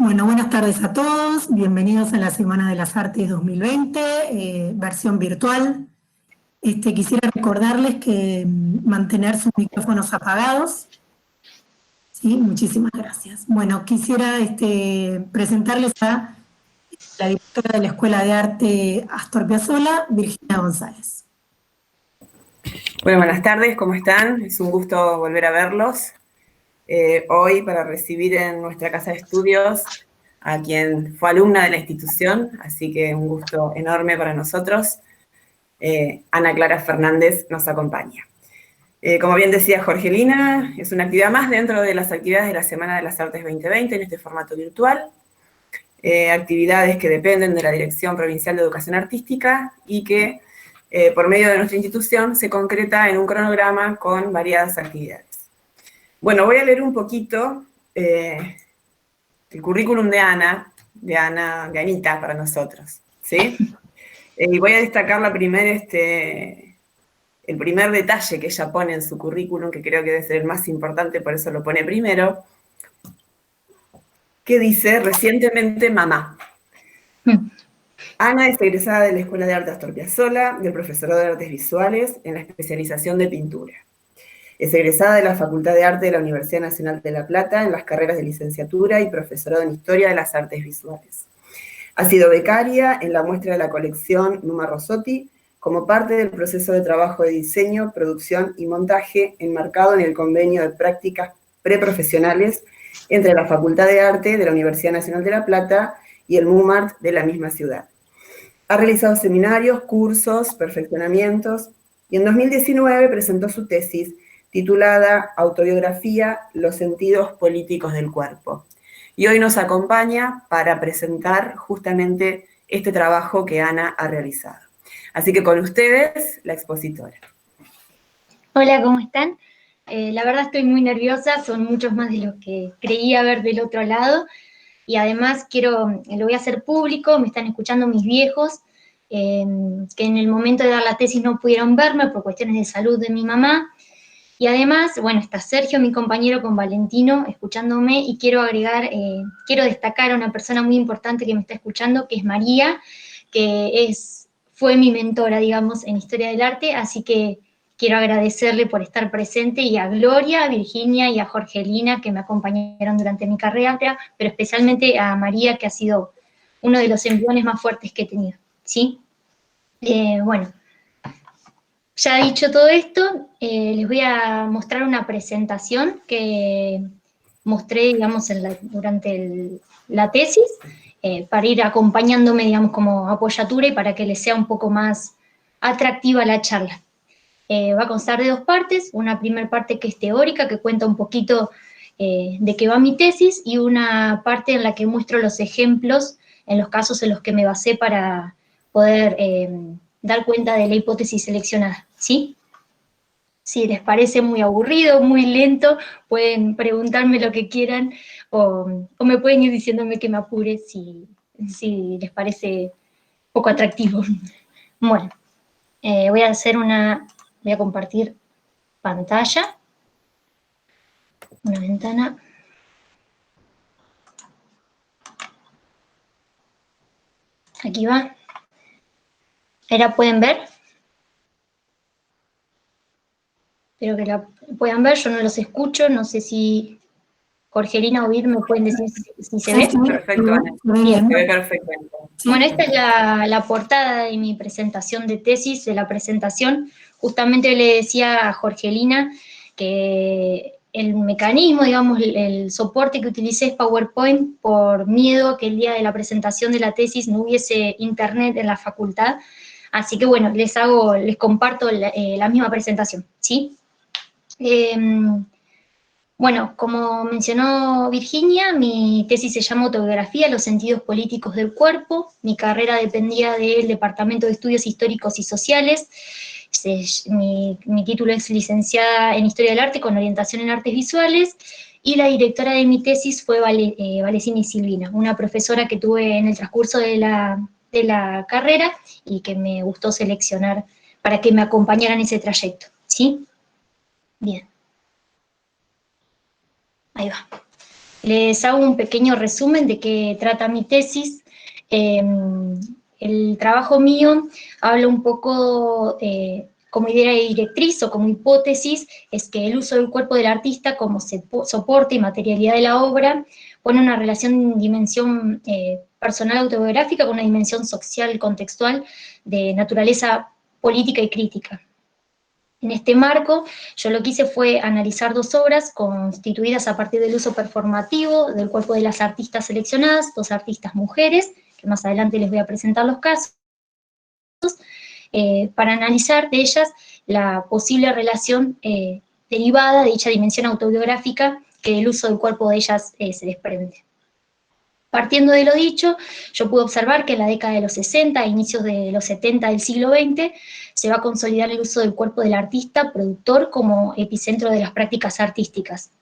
Bueno, buenas tardes a todos. Bienvenidos a la Semana de las Artes 2020, versión virtual. Quisiera recordarles que mantener sus micrófonos apagados. Sí, muchísimas gracias. Bueno, quisiera presentarles a la directora de la Escuela de Arte Astor Piazzolla, Virginia González. Bueno, buenas tardes, ¿cómo están? Es un gusto volver a verlos. Hoy para recibir en nuestra casa de estudios a quien fue alumna de la institución, así que un gusto enorme para nosotros. Ana Clara Fernández nos acompaña. Como bien decía Jorgelina, es una actividad más dentro de las actividades de la Semana de las Artes 2020 en este formato virtual. Actividades que dependen de la Dirección Provincial de Educación Artística y que por medio de nuestra institución se concreta en un cronograma con variadas actividades. Bueno, voy a leer un poquito el currículum de Anita para nosotros, ¿sí? Y voy a destacar el primer detalle que ella pone en su currículum, que creo que debe ser el más importante, por eso lo pone primero, que dice, recientemente mamá. Ana es egresada de la Escuela de Arte Astor Piazzolla, del Profesorado de Artes Visuales, en la especialización de pintura. Es egresada de la Facultad de Arte de la Universidad Nacional de La Plata, en las carreras de licenciatura y profesorado en Historia de las Artes Visuales. Ha sido becaria en la muestra de la colección Numa Rossotti, como parte del proceso de trabajo de diseño, producción y montaje enmarcado en el convenio de prácticas preprofesionales entre la Facultad de Arte de la Universidad Nacional de La Plata y el MUMART de la misma ciudad. Ha realizado seminarios, cursos, perfeccionamientos, y en 2019 presentó su tesis titulada Autobiografía, los sentidos políticos del cuerpo. Y hoy nos acompaña para presentar justamente este trabajo que Ana ha realizado. Así que con ustedes, la expositora. Hola, ¿cómo están? La verdad estoy muy nerviosa, son muchos más de los que creía ver del otro lado. Y además lo voy a hacer público, me están escuchando mis viejos, que en el momento de dar la tesis no pudieron verme por cuestiones de salud de mi mamá. Y además, bueno, está Sergio, mi compañero, con Valentino, escuchándome, y quiero destacar a una persona muy importante que me está escuchando, que es María, que fue mi mentora, digamos, en Historia del Arte, así que quiero agradecerle por estar presente, y a Gloria, a Virginia y a Jorgelina, que me acompañaron durante mi carrera, pero especialmente a María, que ha sido uno de los embriones más fuertes que he tenido, ¿sí? Bueno, ya dicho todo esto, les voy a mostrar una presentación que mostré, digamos, durante la tesis, para ir acompañándome, digamos, como apoyatura y para que les sea un poco más atractiva la charla. Va a constar de dos partes, una primera parte que es teórica, que cuenta un poquito de qué va mi tesis, y una parte en la que muestro los ejemplos en los casos en los que me basé para poder dar cuenta de la hipótesis seleccionada, ¿sí? Si les parece muy aburrido, muy lento, pueden preguntarme lo que quieran, o me pueden ir diciéndome que me apure si les parece poco atractivo. Bueno, voy a compartir pantalla, una ventana. Aquí va. ¿La pueden ver? Espero que la puedan ver, yo no los escucho, no sé si Jorgelina o Vir me pueden decir si se ve. Perfecto, Ana. Bien. Se ve perfecto. Bueno, esta es la portada de mi presentación de tesis, de la presentación. Justamente le decía a Jorgelina que el mecanismo, digamos, el soporte que utilicé es PowerPoint por miedo a que el día de la presentación de la tesis no hubiese internet en la facultad. Así que bueno, les comparto la misma presentación, ¿sí? Bueno, como mencionó Virginia, mi tesis se llama Autobiografía, los sentidos políticos del cuerpo. Mi carrera dependía del Departamento de Estudios Históricos y Sociales. Mi título es licenciada en Historia del Arte con orientación en Artes Visuales, y la directora de mi tesis fue Valecini Silvina, una profesora que tuve en el transcurso de la carrera y que me gustó seleccionar para que me acompañara en ese trayecto, ¿sí? Bien. Ahí va. Les hago un pequeño resumen de qué trata mi tesis. El trabajo mío habla un poco como idea directriz o como hipótesis, es que el uso del cuerpo del artista como soporte y materialidad de la obra pone una relación, dimensión personal autobiográfica con una dimensión social contextual de naturaleza política y crítica. En este marco, yo lo que hice fue analizar 2 obras constituidas a partir del uso performativo del cuerpo de las artistas seleccionadas, 2 artistas mujeres, que más adelante les voy a presentar los casos, para analizar de ellas la posible relación derivada de dicha dimensión autobiográfica que del uso del cuerpo de ellas se desprende. Partiendo de lo dicho, yo pude observar que en la década de los 60 e inicios de los 70 del siglo XX se va a consolidar el uso del cuerpo del artista productor como epicentro de las prácticas artísticas.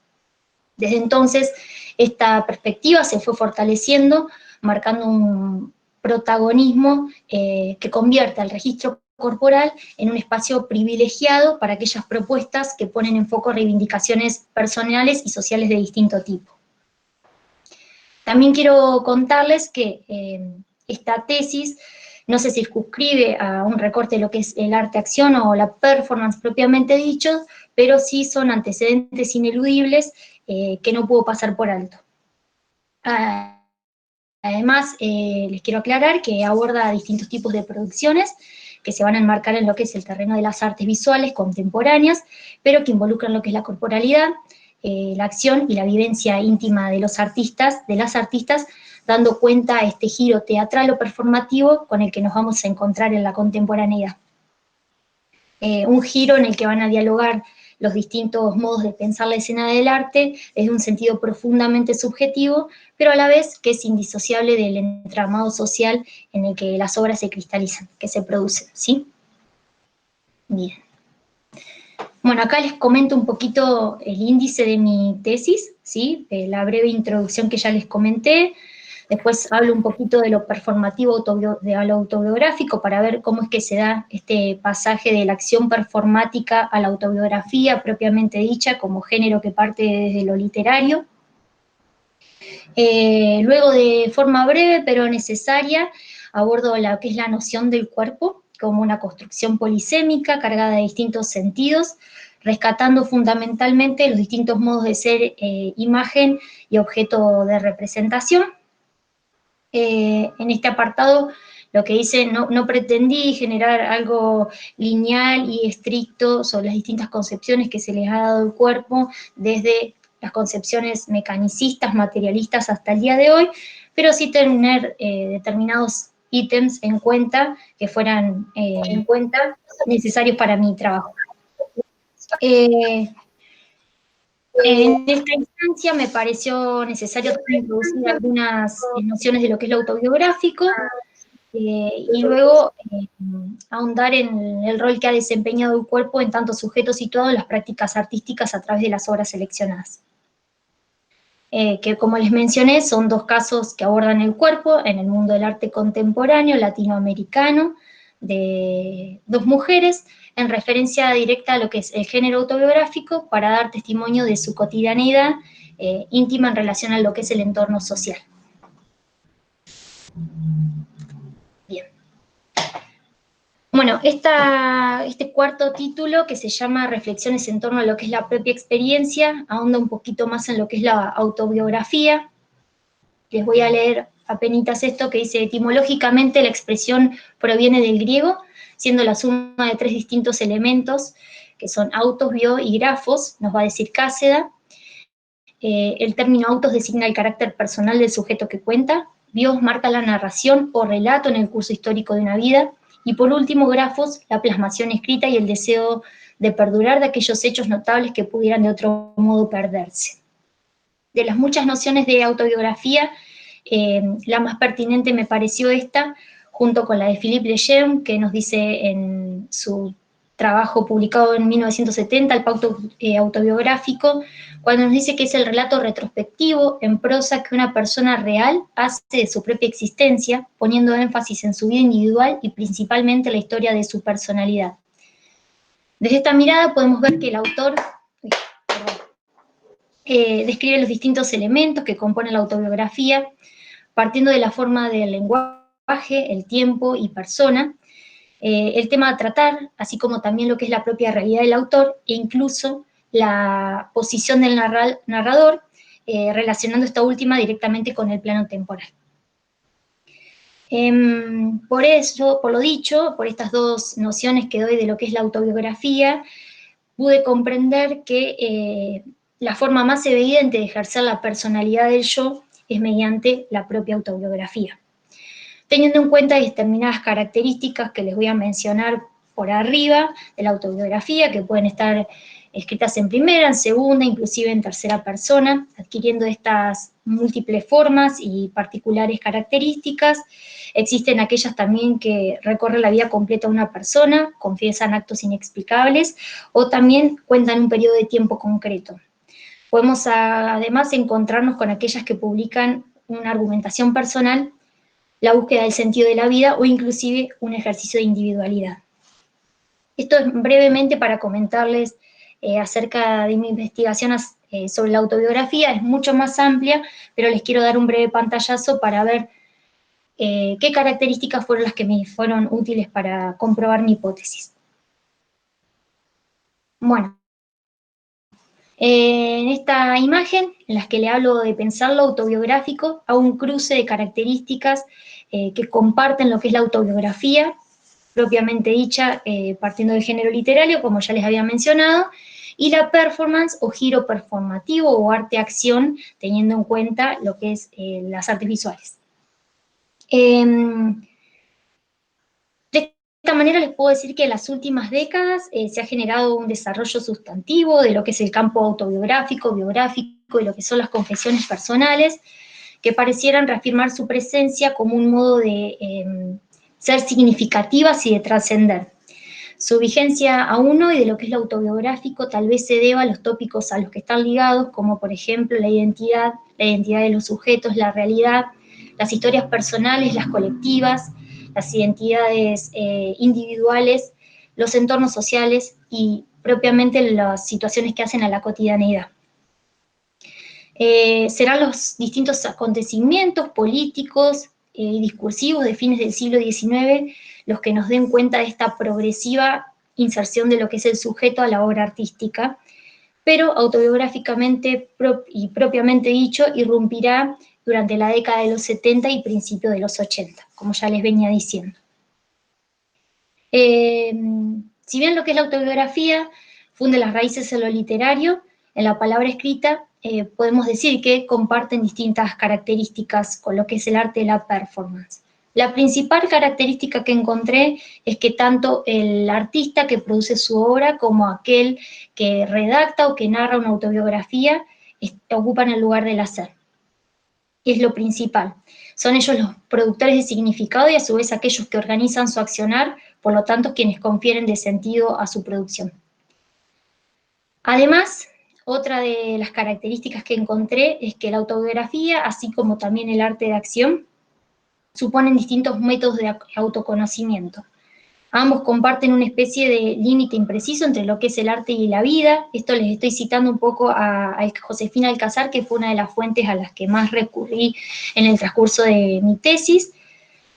Desde entonces, esta perspectiva se fue fortaleciendo, marcando un protagonismo que convierte al registro corporal en un espacio privilegiado para aquellas propuestas que ponen en foco reivindicaciones personales y sociales de distinto tipo. También quiero contarles que esta tesis no se circunscribe a un recorte de lo que es el arte-acción o la performance propiamente dicho, pero sí son antecedentes ineludibles que no puedo pasar por alto. Además, les quiero aclarar que aborda distintos tipos de producciones que se van a enmarcar en lo que es el terreno de las artes visuales contemporáneas, pero que involucran lo que es la corporalidad, la acción y la vivencia íntima de los artistas, de las artistas, dando cuenta a este giro teatral o performativo con el que nos vamos a encontrar en la contemporaneidad. Un giro en el que van a dialogar los distintos modos de pensar la escena del arte desde un sentido profundamente subjetivo, pero a la vez que es indisociable del entramado social en el que las obras se cristalizan, que se producen, ¿sí? Bien. Bueno, acá les comento un poquito el índice de mi tesis, ¿sí? La breve introducción que ya les comenté. Después hablo un poquito de lo performativo, de lo autobiográfico, para ver cómo es que se da este pasaje de la acción performática a la autobiografía propiamente dicha, como género que parte desde lo literario. Luego, de forma breve pero necesaria, abordo lo que es la noción del cuerpo como una construcción polisémica cargada de distintos sentidos, rescatando fundamentalmente los distintos modos de ser, imagen y objeto de representación. En este apartado lo que hice, no pretendí generar algo lineal y estricto sobre las distintas concepciones que se les ha dado al cuerpo, desde las concepciones mecanicistas, materialistas hasta el día de hoy, pero sí tener determinados ítems en cuenta que fueran necesarios para mi trabajo. En esta instancia me pareció necesario introducir algunas nociones de lo que es lo autobiográfico y luego ahondar en el rol que ha desempeñado el cuerpo en tanto sujeto situado en las prácticas artísticas a través de las obras seleccionadas. Que como les mencioné, son 2 casos que abordan el cuerpo en el mundo del arte contemporáneo latinoamericano, de 2 mujeres, en referencia directa a lo que es el género autobiográfico, para dar testimonio de su cotidianeidad íntima en relación a lo que es el entorno social. Bien. Bueno, este cuarto título, que se llama Reflexiones en torno a lo que es la propia experiencia, ahonda un poquito más en lo que es la autobiografía. Les voy a leer apenitas esto que dice: etimológicamente la expresión proviene del griego, siendo la suma de 3 distintos elementos, que son autos, bio y grafos, nos va a decir Cáceda. El término autos designa el carácter personal del sujeto que cuenta, bios marca la narración o relato en el curso histórico de una vida, y por último grafos, la plasmación escrita y el deseo de perdurar de aquellos hechos notables que pudieran de otro modo perderse. De las muchas nociones de autobiografía, la más pertinente me pareció esta, junto con la de Philippe Lejeune, que nos dice en su trabajo publicado en 1970, El Pacto Autobiográfico, cuando nos dice que es el relato retrospectivo en prosa que una persona real hace de su propia existencia, poniendo énfasis en su vida individual y principalmente la historia de su personalidad. Desde esta mirada podemos ver que el autor describe los distintos elementos que componen la autobiografía, partiendo de la forma del lenguaje, el tiempo y persona, el tema a tratar, así como también lo que es la propia realidad del autor, e incluso la posición del narrador, relacionando esta última directamente con el plano temporal. Por eso, por lo dicho, por estas dos nociones que doy de lo que es la autobiografía, pude comprender que la forma más evidente de ejercer la personalidad del yo es mediante la propia autobiografía. Teniendo en cuenta determinadas características que les voy a mencionar por arriba de la autobiografía, que pueden estar escritas en primera, en segunda, inclusive en tercera persona, adquiriendo estas múltiples formas y particulares características. Existen aquellas también que recorren la vida completa de una persona, confiesan actos inexplicables, o también cuentan un periodo de tiempo concreto. Podemos además encontrarnos con aquellas que publican una argumentación personal, la búsqueda del sentido de la vida o inclusive un ejercicio de individualidad. Esto es brevemente para comentarles acerca de mi investigación sobre la autobiografía. Es mucho más amplia, pero les quiero dar un breve pantallazo para ver qué características fueron las que me fueron útiles para comprobar mi hipótesis. Bueno, en esta imagen, en la que le hablo de pensar lo autobiográfico, hago un cruce de características que comparten lo que es la autobiografía, propiamente dicha, partiendo del género literario, como ya les había mencionado, y la performance o giro performativo o arte-acción, teniendo en cuenta lo que es las artes visuales. De esta manera les puedo decir que en las últimas décadas se ha generado un desarrollo sustantivo de lo que es el campo autobiográfico, biográfico y lo que son las confesiones personales, que parecieran reafirmar su presencia como un modo de ser significativas y de trascender. Su vigencia aún no, y de lo que es lo autobiográfico tal vez se deba a los tópicos a los que están ligados, como por ejemplo la identidad de los sujetos, la realidad, las historias personales, las colectivas, las identidades individuales, los entornos sociales y propiamente las situaciones que hacen a la cotidianeidad. Serán los distintos acontecimientos políticos y discursivos de fines del siglo XIX los que nos den cuenta de esta progresiva inserción de lo que es el sujeto a la obra artística, pero autobiográficamente y propiamente dicho, irrumpirá durante la década de los 70 y principios de los 80, como ya les venía diciendo. Si bien lo que es la autobiografía funde las raíces en lo literario, en la palabra escrita podemos decir que comparten distintas características con lo que es el arte de la performance. La principal característica que encontré es que tanto el artista que produce su obra como aquel que redacta o que narra una autobiografía ocupan el lugar del hacer. Es lo principal. Son ellos los productores de significado y a su vez aquellos que organizan su accionar, por lo tanto quienes confieren de sentido a su producción. Además, otra de las características que encontré es que la autobiografía, así como también el arte de acción, suponen distintos métodos de autoconocimiento. Ambos comparten una especie de límite impreciso entre lo que es el arte y la vida. Esto les estoy citando un poco a Josefina Alcazar, que fue una de las fuentes a las que más recurrí en el transcurso de mi tesis,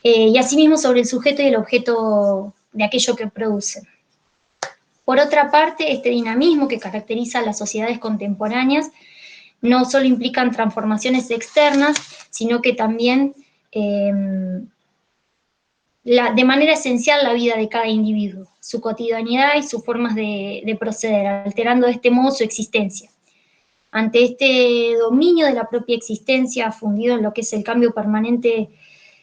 y asimismo sobre el sujeto y el objeto de aquello que producen. Por otra parte, este dinamismo que caracteriza a las sociedades contemporáneas no solo implican transformaciones externas, sino que también de manera esencial la vida de cada individuo, su cotidianidad y sus formas de proceder, alterando de este modo su existencia. Ante este dominio de la propia existencia, fundido en lo que es el cambio permanente,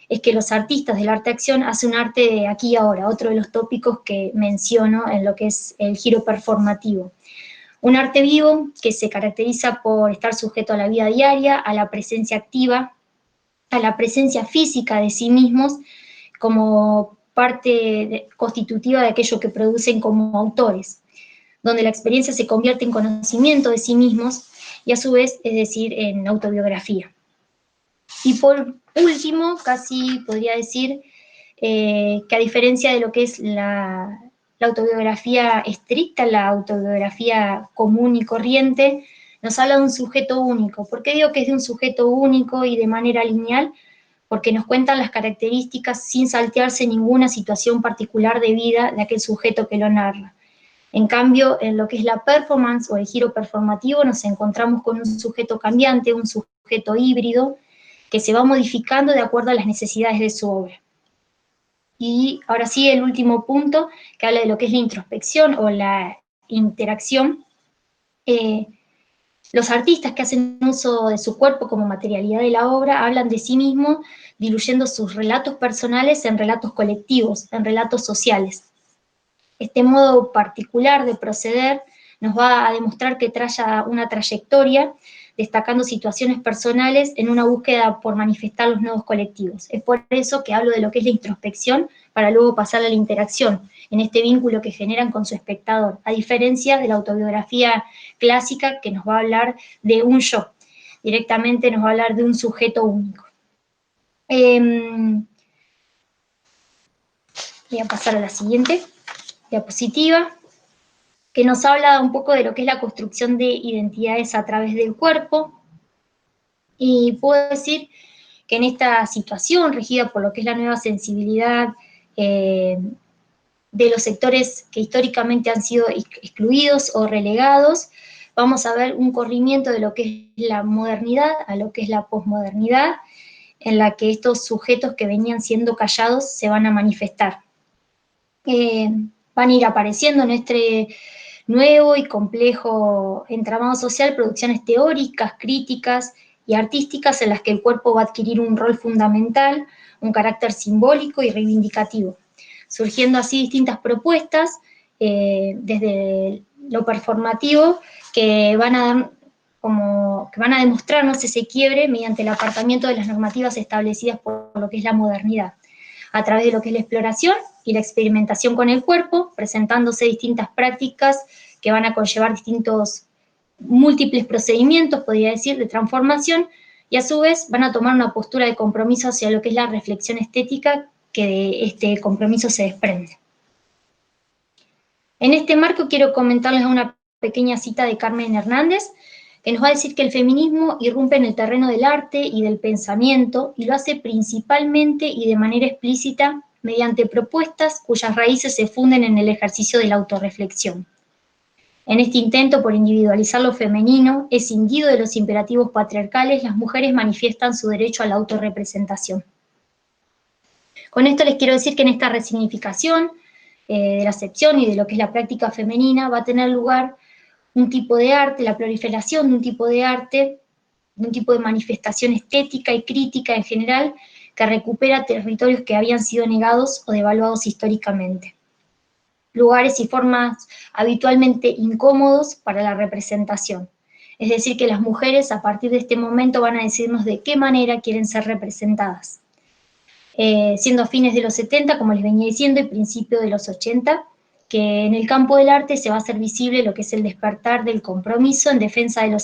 es que los artistas del arte-acción hacen un arte de aquí y ahora, otro de los tópicos que menciono en lo que es el giro performativo. Un arte vivo que se caracteriza por estar sujeto a la vida diaria, a la presencia activa, a la presencia física de sí mismos, como parte constitutiva de aquello que producen como autores, donde la experiencia se convierte en conocimiento de sí mismos y a su vez, es decir, en autobiografía. Y por último, casi podría decir que a diferencia de lo que es la autobiografía estricta, la autobiografía común y corriente, nos habla de un sujeto único. ¿Por qué digo que es de un sujeto único y de manera lineal? Porque nos cuentan las características sin saltearse ninguna situación particular de vida de aquel sujeto que lo narra. En cambio, en lo que es la performance o el giro performativo, nos encontramos con un sujeto cambiante, un sujeto híbrido, que se va modificando de acuerdo a las necesidades de su obra. Y ahora sí, el último punto, que habla de lo que es la introspección o la interacción. Los artistas que hacen uso de su cuerpo como materialidad de la obra hablan de sí mismos diluyendo sus relatos personales en relatos colectivos, en relatos sociales. Este modo particular de proceder nos va a demostrar que trae una trayectoria, destacando situaciones personales en una búsqueda por manifestar los nuevos colectivos. Es por eso que hablo de lo que es la introspección, para luego pasar a la interacción, en este vínculo que generan con su espectador, a diferencia de la autobiografía clásica que nos va a hablar de un yo, directamente nos va a hablar de un sujeto único. Voy a pasar a la siguiente diapositiva, que nos habla un poco de lo que es la construcción de identidades a través del cuerpo. Y puedo decir que en esta situación, regida por lo que es la nueva sensibilidad de los sectores que históricamente han sido excluidos o relegados, vamos a ver un corrimiento de lo que es la modernidad a lo que es la posmodernidad, en la que estos sujetos que venían siendo callados se van a manifestar. Van a ir apareciendo en este nuevo y complejo entramado social producciones teóricas, críticas y artísticas en las que el cuerpo va a adquirir un rol fundamental, un carácter simbólico y reivindicativo, surgiendo así distintas propuestas desde lo performativo que van a demostrarnos ese quiebre mediante el apartamiento de las normativas establecidas por lo que es la modernidad, a través de lo que es la exploración y la experimentación con el cuerpo, presentándose distintas prácticas que van a conllevar distintos múltiples procedimientos, podría decir, de transformación, y a su vez van a tomar una postura de compromiso hacia lo que es la reflexión estética, que de este compromiso se desprende. En este marco quiero comentarles una pequeña cita de Carmen Hernández, que nos va a decir que el feminismo irrumpe en el terreno del arte y del pensamiento, y lo hace principalmente y de manera explícita mediante propuestas cuyas raíces se funden en el ejercicio de la autorreflexión. En este intento por individualizar lo femenino, escindido de los imperativos patriarcales, las mujeres manifiestan su derecho a la autorrepresentación. Con esto les quiero decir que en esta resignificación de la acepción y de lo que es la práctica femenina va a tener lugar un tipo de arte, la proliferación de un tipo de arte, de un tipo de manifestación estética y crítica en general, que recupera territorios que habían sido negados o devaluados históricamente. Lugares y formas habitualmente incómodos para la representación. Es decir, que las mujeres a partir de este momento van a decirnos de qué manera quieren ser representadas. Siendo fines de los 70, como les venía diciendo, y principios de los 80, que en el campo del arte se va a hacer visible lo que es el despertar del compromiso en defensa de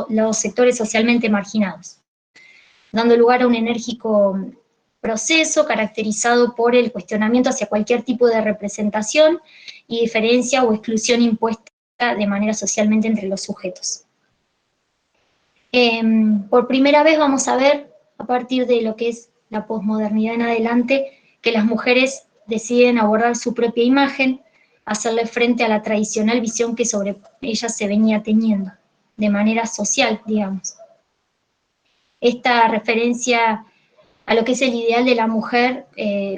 los sectores socialmente marginados, dando lugar a un enérgico proceso caracterizado por el cuestionamiento hacia cualquier tipo de representación y diferencia o exclusión impuesta de manera socialmente entre los sujetos. Por primera vez vamos a ver, a partir de lo que es la posmodernidad en adelante, que las mujeres deciden abordar su propia imagen, hacerle frente a la tradicional visión que sobre ellas se venía teniendo, de manera social, digamos. Esta referencia a lo que es el ideal de la mujer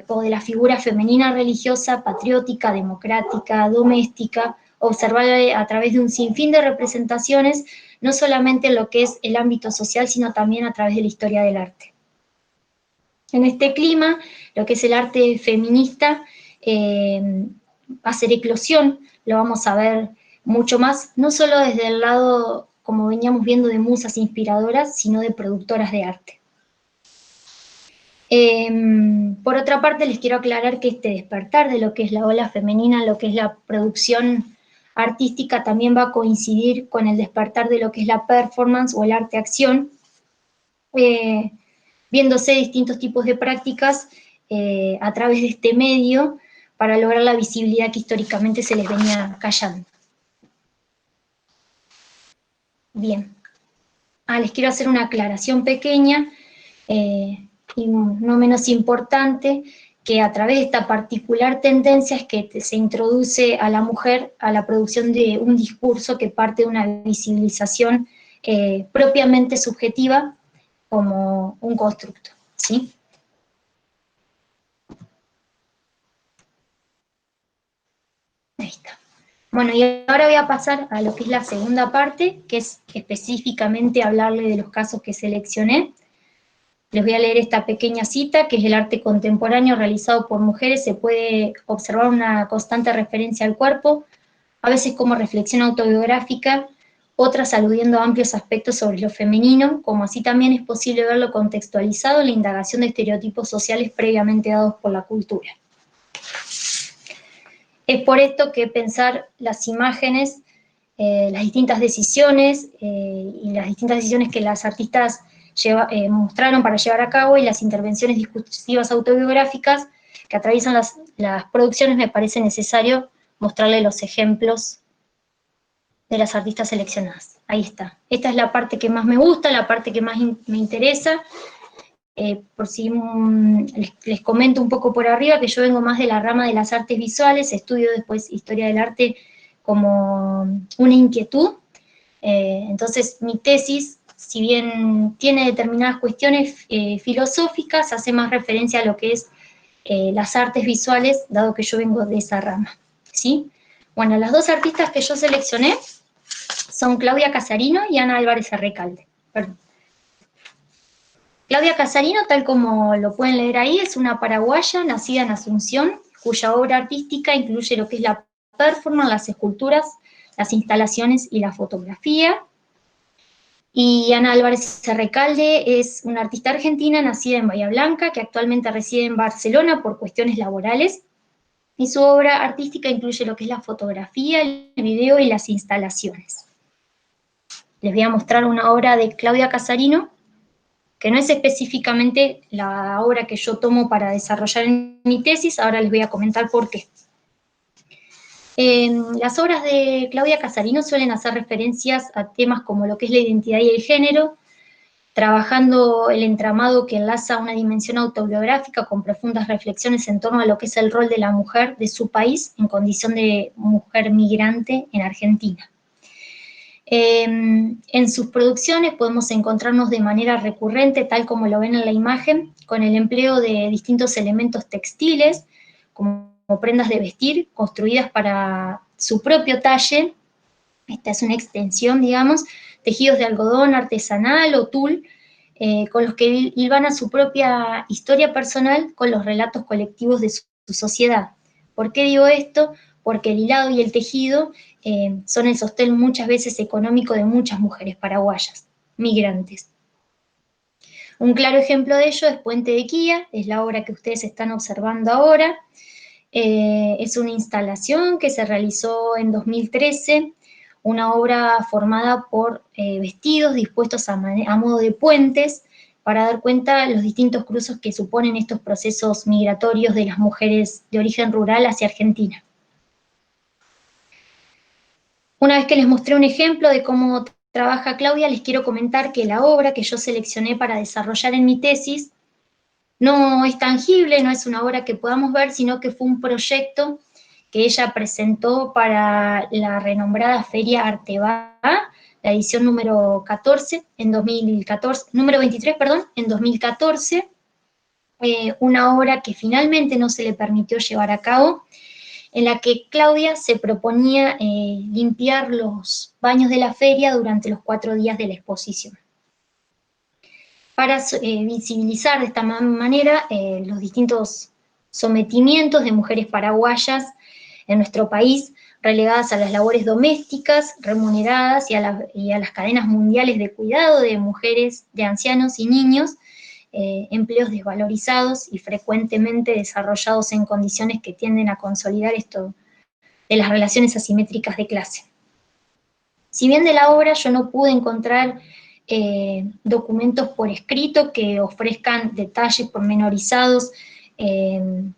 o de la figura femenina religiosa, patriótica, democrática, doméstica, observada a través de un sinfín de representaciones, no solamente en lo que es el ámbito social, sino también a través de la historia del arte. En este clima, lo que es el arte feminista va a ser eclosión, lo vamos a ver mucho más, no solo desde el lado, como veníamos viendo, de musas inspiradoras, sino de productoras de arte. Por otra parte, les quiero aclarar que este despertar de lo que es la ola femenina, lo que es la producción artística, también va a coincidir con el despertar de lo que es la performance o el arte-acción, viéndose distintos tipos de prácticas a través de este medio para lograr la visibilidad que históricamente se les venía callando. Bien. les quiero hacer una aclaración pequeña, y no menos importante, que a través de esta particular tendencia es que se introduce a la mujer a la producción de un discurso que parte de una visibilización propiamente subjetiva como un constructo, ¿sí? Ahí está. Bueno, y ahora voy a pasar a lo que es la segunda parte, que es específicamente hablarle de los casos que seleccioné. Les voy a leer esta pequeña cita, que es el arte contemporáneo realizado por mujeres. Se puede observar una constante referencia al cuerpo, a veces como reflexión autobiográfica, otras aludiendo a amplios aspectos sobre lo femenino, como así también es posible verlo contextualizado en la indagación de estereotipos sociales previamente dados por la cultura. Es por esto que pensar las imágenes, las distintas decisiones y las distintas decisiones que las artistas mostraron para llevar a cabo, y las intervenciones discursivas autobiográficas que atraviesan las producciones, me parece necesario mostrarle los ejemplos de las artistas seleccionadas. Ahí está. Esta es la parte que más me gusta, la parte que más me interesa. Por si les comento un poco por arriba, que yo vengo más de la rama de las artes visuales, estudio después historia del arte como una inquietud. Entonces mi tesis, si bien tiene determinadas cuestiones filosóficas, hace más referencia a lo que es las artes visuales, dado que yo vengo de esa rama, ¿sí? Bueno, las dos artistas que yo seleccioné son Claudia Casarino y Ana Álvarez Recalde. Perdón. Claudia Casarino, tal como lo pueden leer ahí, es una paraguaya nacida en Asunción, cuya obra artística incluye lo que es la performance, las esculturas, las instalaciones y la fotografía. Y Ana Álvarez Recalde es una artista argentina nacida en Bahía Blanca, que actualmente reside en Barcelona por cuestiones laborales, y su obra artística incluye lo que es la fotografía, el video y las instalaciones. Les voy a mostrar una obra de Claudia Casarino, que no es específicamente la obra que yo tomo para desarrollar en mi tesis, ahora les voy a comentar por qué. Las obras de Claudia Casarino suelen hacer referencias a temas como lo que es la identidad y el género, trabajando el entramado que enlaza una dimensión autobiográfica con profundas reflexiones en torno a lo que es el rol de la mujer de su país en condición de mujer migrante en Argentina. En sus producciones podemos encontrarnos de manera recurrente, tal como lo ven en la imagen, con el empleo de distintos elementos textiles, como prendas de vestir, construidas para su propio talle. Esta es una extensión, digamos, tejidos de algodón artesanal o tul, con los que hilvana su propia historia personal con los relatos colectivos de su sociedad. ¿Por qué digo esto? Porque el hilado y el tejido son el sostén muchas veces económico de muchas mujeres paraguayas, migrantes. Un claro ejemplo de ello es Puente de Quía, es la obra que ustedes están observando ahora. Es una instalación que se realizó en 2013, una obra formada por vestidos dispuestos a modo de puentes para dar cuenta de los distintos cruces que suponen estos procesos migratorios de las mujeres de origen rural hacia Argentina. Una vez que les mostré un ejemplo de cómo trabaja Claudia, les quiero comentar que la obra que yo seleccioné para desarrollar en mi tesis no es tangible, no es una obra que podamos ver, sino que fue un proyecto que ella presentó para la renombrada Feria Arteba, la edición número 14, en 2014, número 23, perdón, en 2014, una obra que finalmente no se le permitió llevar a cabo, en la que Claudia se proponía limpiar los baños de la feria durante los 4 días de la exposición, para visibilizar de esta manera los distintos sometimientos de mujeres paraguayas en nuestro país, relegadas a las labores domésticas, remuneradas y a las cadenas mundiales de cuidado de mujeres, de ancianos y niños, empleos desvalorizados y frecuentemente desarrollados en condiciones que tienden a consolidar esto de las relaciones asimétricas de clase. Si bien de la obra yo no pude encontrar documentos por escrito que ofrezcan detalles pormenorizados de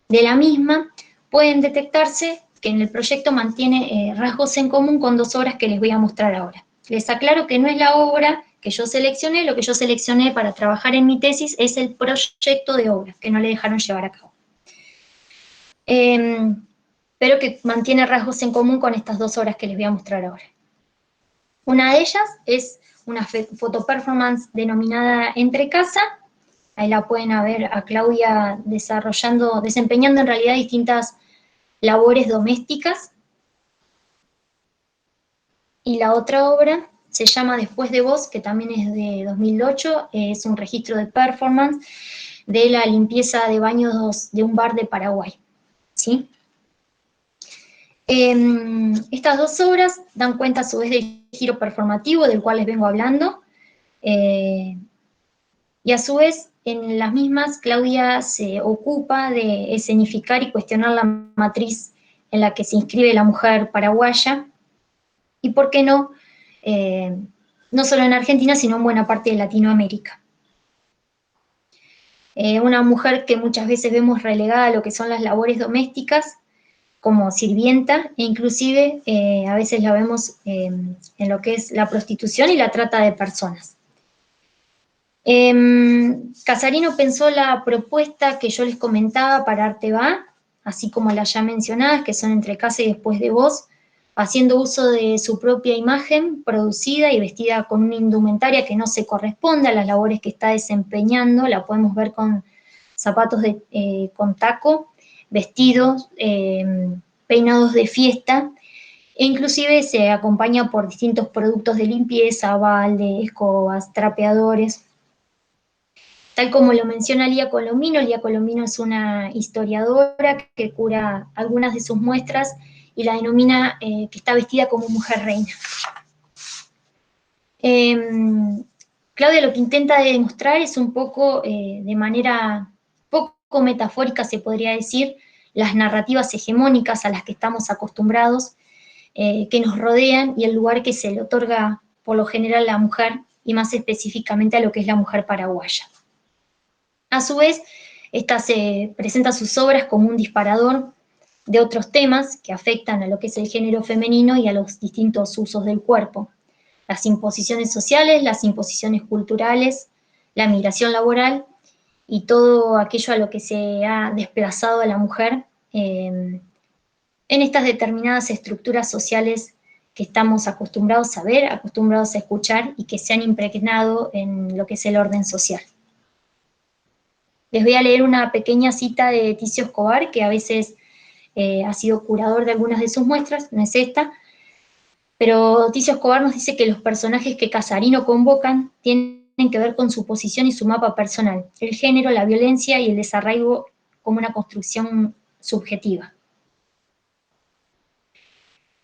la misma, pueden detectarse que en el proyecto mantiene rasgos en común con 2 obras que les voy a mostrar ahora. Les aclaro que no es la obra que yo seleccioné, lo que yo seleccioné para trabajar en mi tesis es el proyecto de obra, que no le dejaron llevar a cabo. Pero que mantiene rasgos en común con estas dos obras que les voy a mostrar ahora. Una de ellas es una fotoperformance denominada Entre Casa. Ahí la pueden ver a Claudia desempeñando en realidad distintas labores domésticas. Y la otra obra se llama Después de Vos, que también es de 2008, es un registro de performance de la limpieza de baños de un bar de Paraguay, ¿sí? Estas dos obras dan cuenta a su vez del giro performativo del cual les vengo hablando, y a su vez en las mismas Claudia se ocupa de escenificar y cuestionar la matriz en la que se inscribe la mujer paraguaya, y por qué no, no solo en Argentina, sino en buena parte de Latinoamérica. Una mujer que muchas veces vemos relegada a lo que son las labores domésticas, como sirvienta, e inclusive a veces la vemos en lo que es la prostitución y la trata de personas. Casarino pensó la propuesta que yo les comentaba para Arte Va, así como las ya mencionadas, que son Entre Casa y Después de Vos, haciendo uso de su propia imagen, producida y vestida con una indumentaria que no se corresponde a las labores que está desempeñando. La podemos ver con zapatos con taco, vestidos, peinados de fiesta, e inclusive se acompaña por distintos productos de limpieza, balde, escobas, trapeadores. Tal como lo menciona Lía Colombino es una historiadora que cura algunas de sus muestras y la denomina que está vestida como mujer reina. Claudia lo que intenta demostrar es un poco, de manera poco metafórica se podría decir, las narrativas hegemónicas a las que estamos acostumbrados, que nos rodean y el lugar que se le otorga por lo general a la mujer, y más específicamente a lo que es la mujer paraguaya. A su vez, esta se presenta sus obras como un disparador de otros temas que afectan a lo que es el género femenino y a los distintos usos del cuerpo. Las imposiciones sociales, las imposiciones culturales, la migración laboral y todo aquello a lo que se ha desplazado a la mujer en estas determinadas estructuras sociales que estamos acostumbrados a ver, acostumbrados a escuchar y que se han impregnado en lo que es el orden social. Les voy a leer una pequeña cita de Ticio Escobar, que a veces ha sido curador de algunas de sus muestras, no es esta, pero Ticio Escobar nos dice que los personajes que Casarino convocan tienen que ver con su posición y su mapa personal, el género, la violencia y el desarraigo como una construcción subjetiva.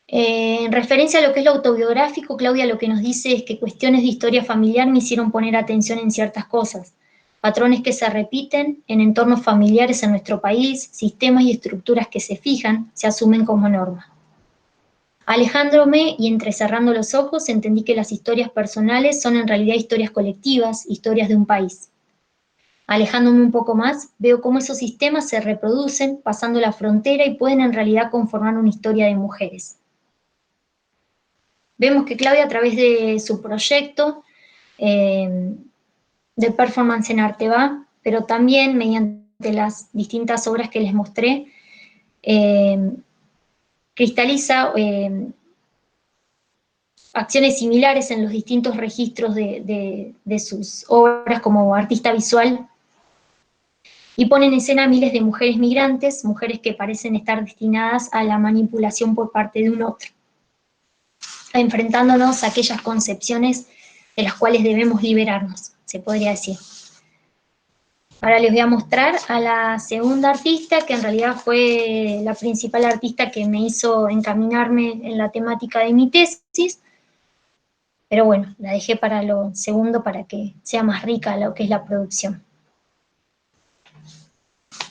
En referencia a lo que es lo autobiográfico, Claudia lo que nos dice es que cuestiones de historia familiar me hicieron poner atención en ciertas cosas, patrones que se repiten en entornos familiares en nuestro país, sistemas y estructuras que se fijan, se asumen como norma. Alejándome y entrecerrando los ojos, entendí que las historias personales son en realidad historias colectivas, historias de un país. Alejándome un poco más, veo cómo esos sistemas se reproducen, pasando la frontera y pueden en realidad conformar una historia de mujeres. Vemos que Claudia, a través de su proyecto de performance en Arte Va, pero también mediante las distintas obras que les mostré, cristaliza acciones similares en los distintos registros de sus obras como artista visual, y pone en escena a miles de mujeres migrantes, mujeres que parecen estar destinadas a la manipulación por parte de un otro, enfrentándonos a aquellas concepciones de las cuales debemos liberarnos, se podría decir. Ahora les voy a mostrar a la segunda artista, que en realidad fue la principal artista que me hizo encaminarme en la temática de mi tesis, pero bueno, la dejé para lo segundo para que sea más rica lo que es la producción.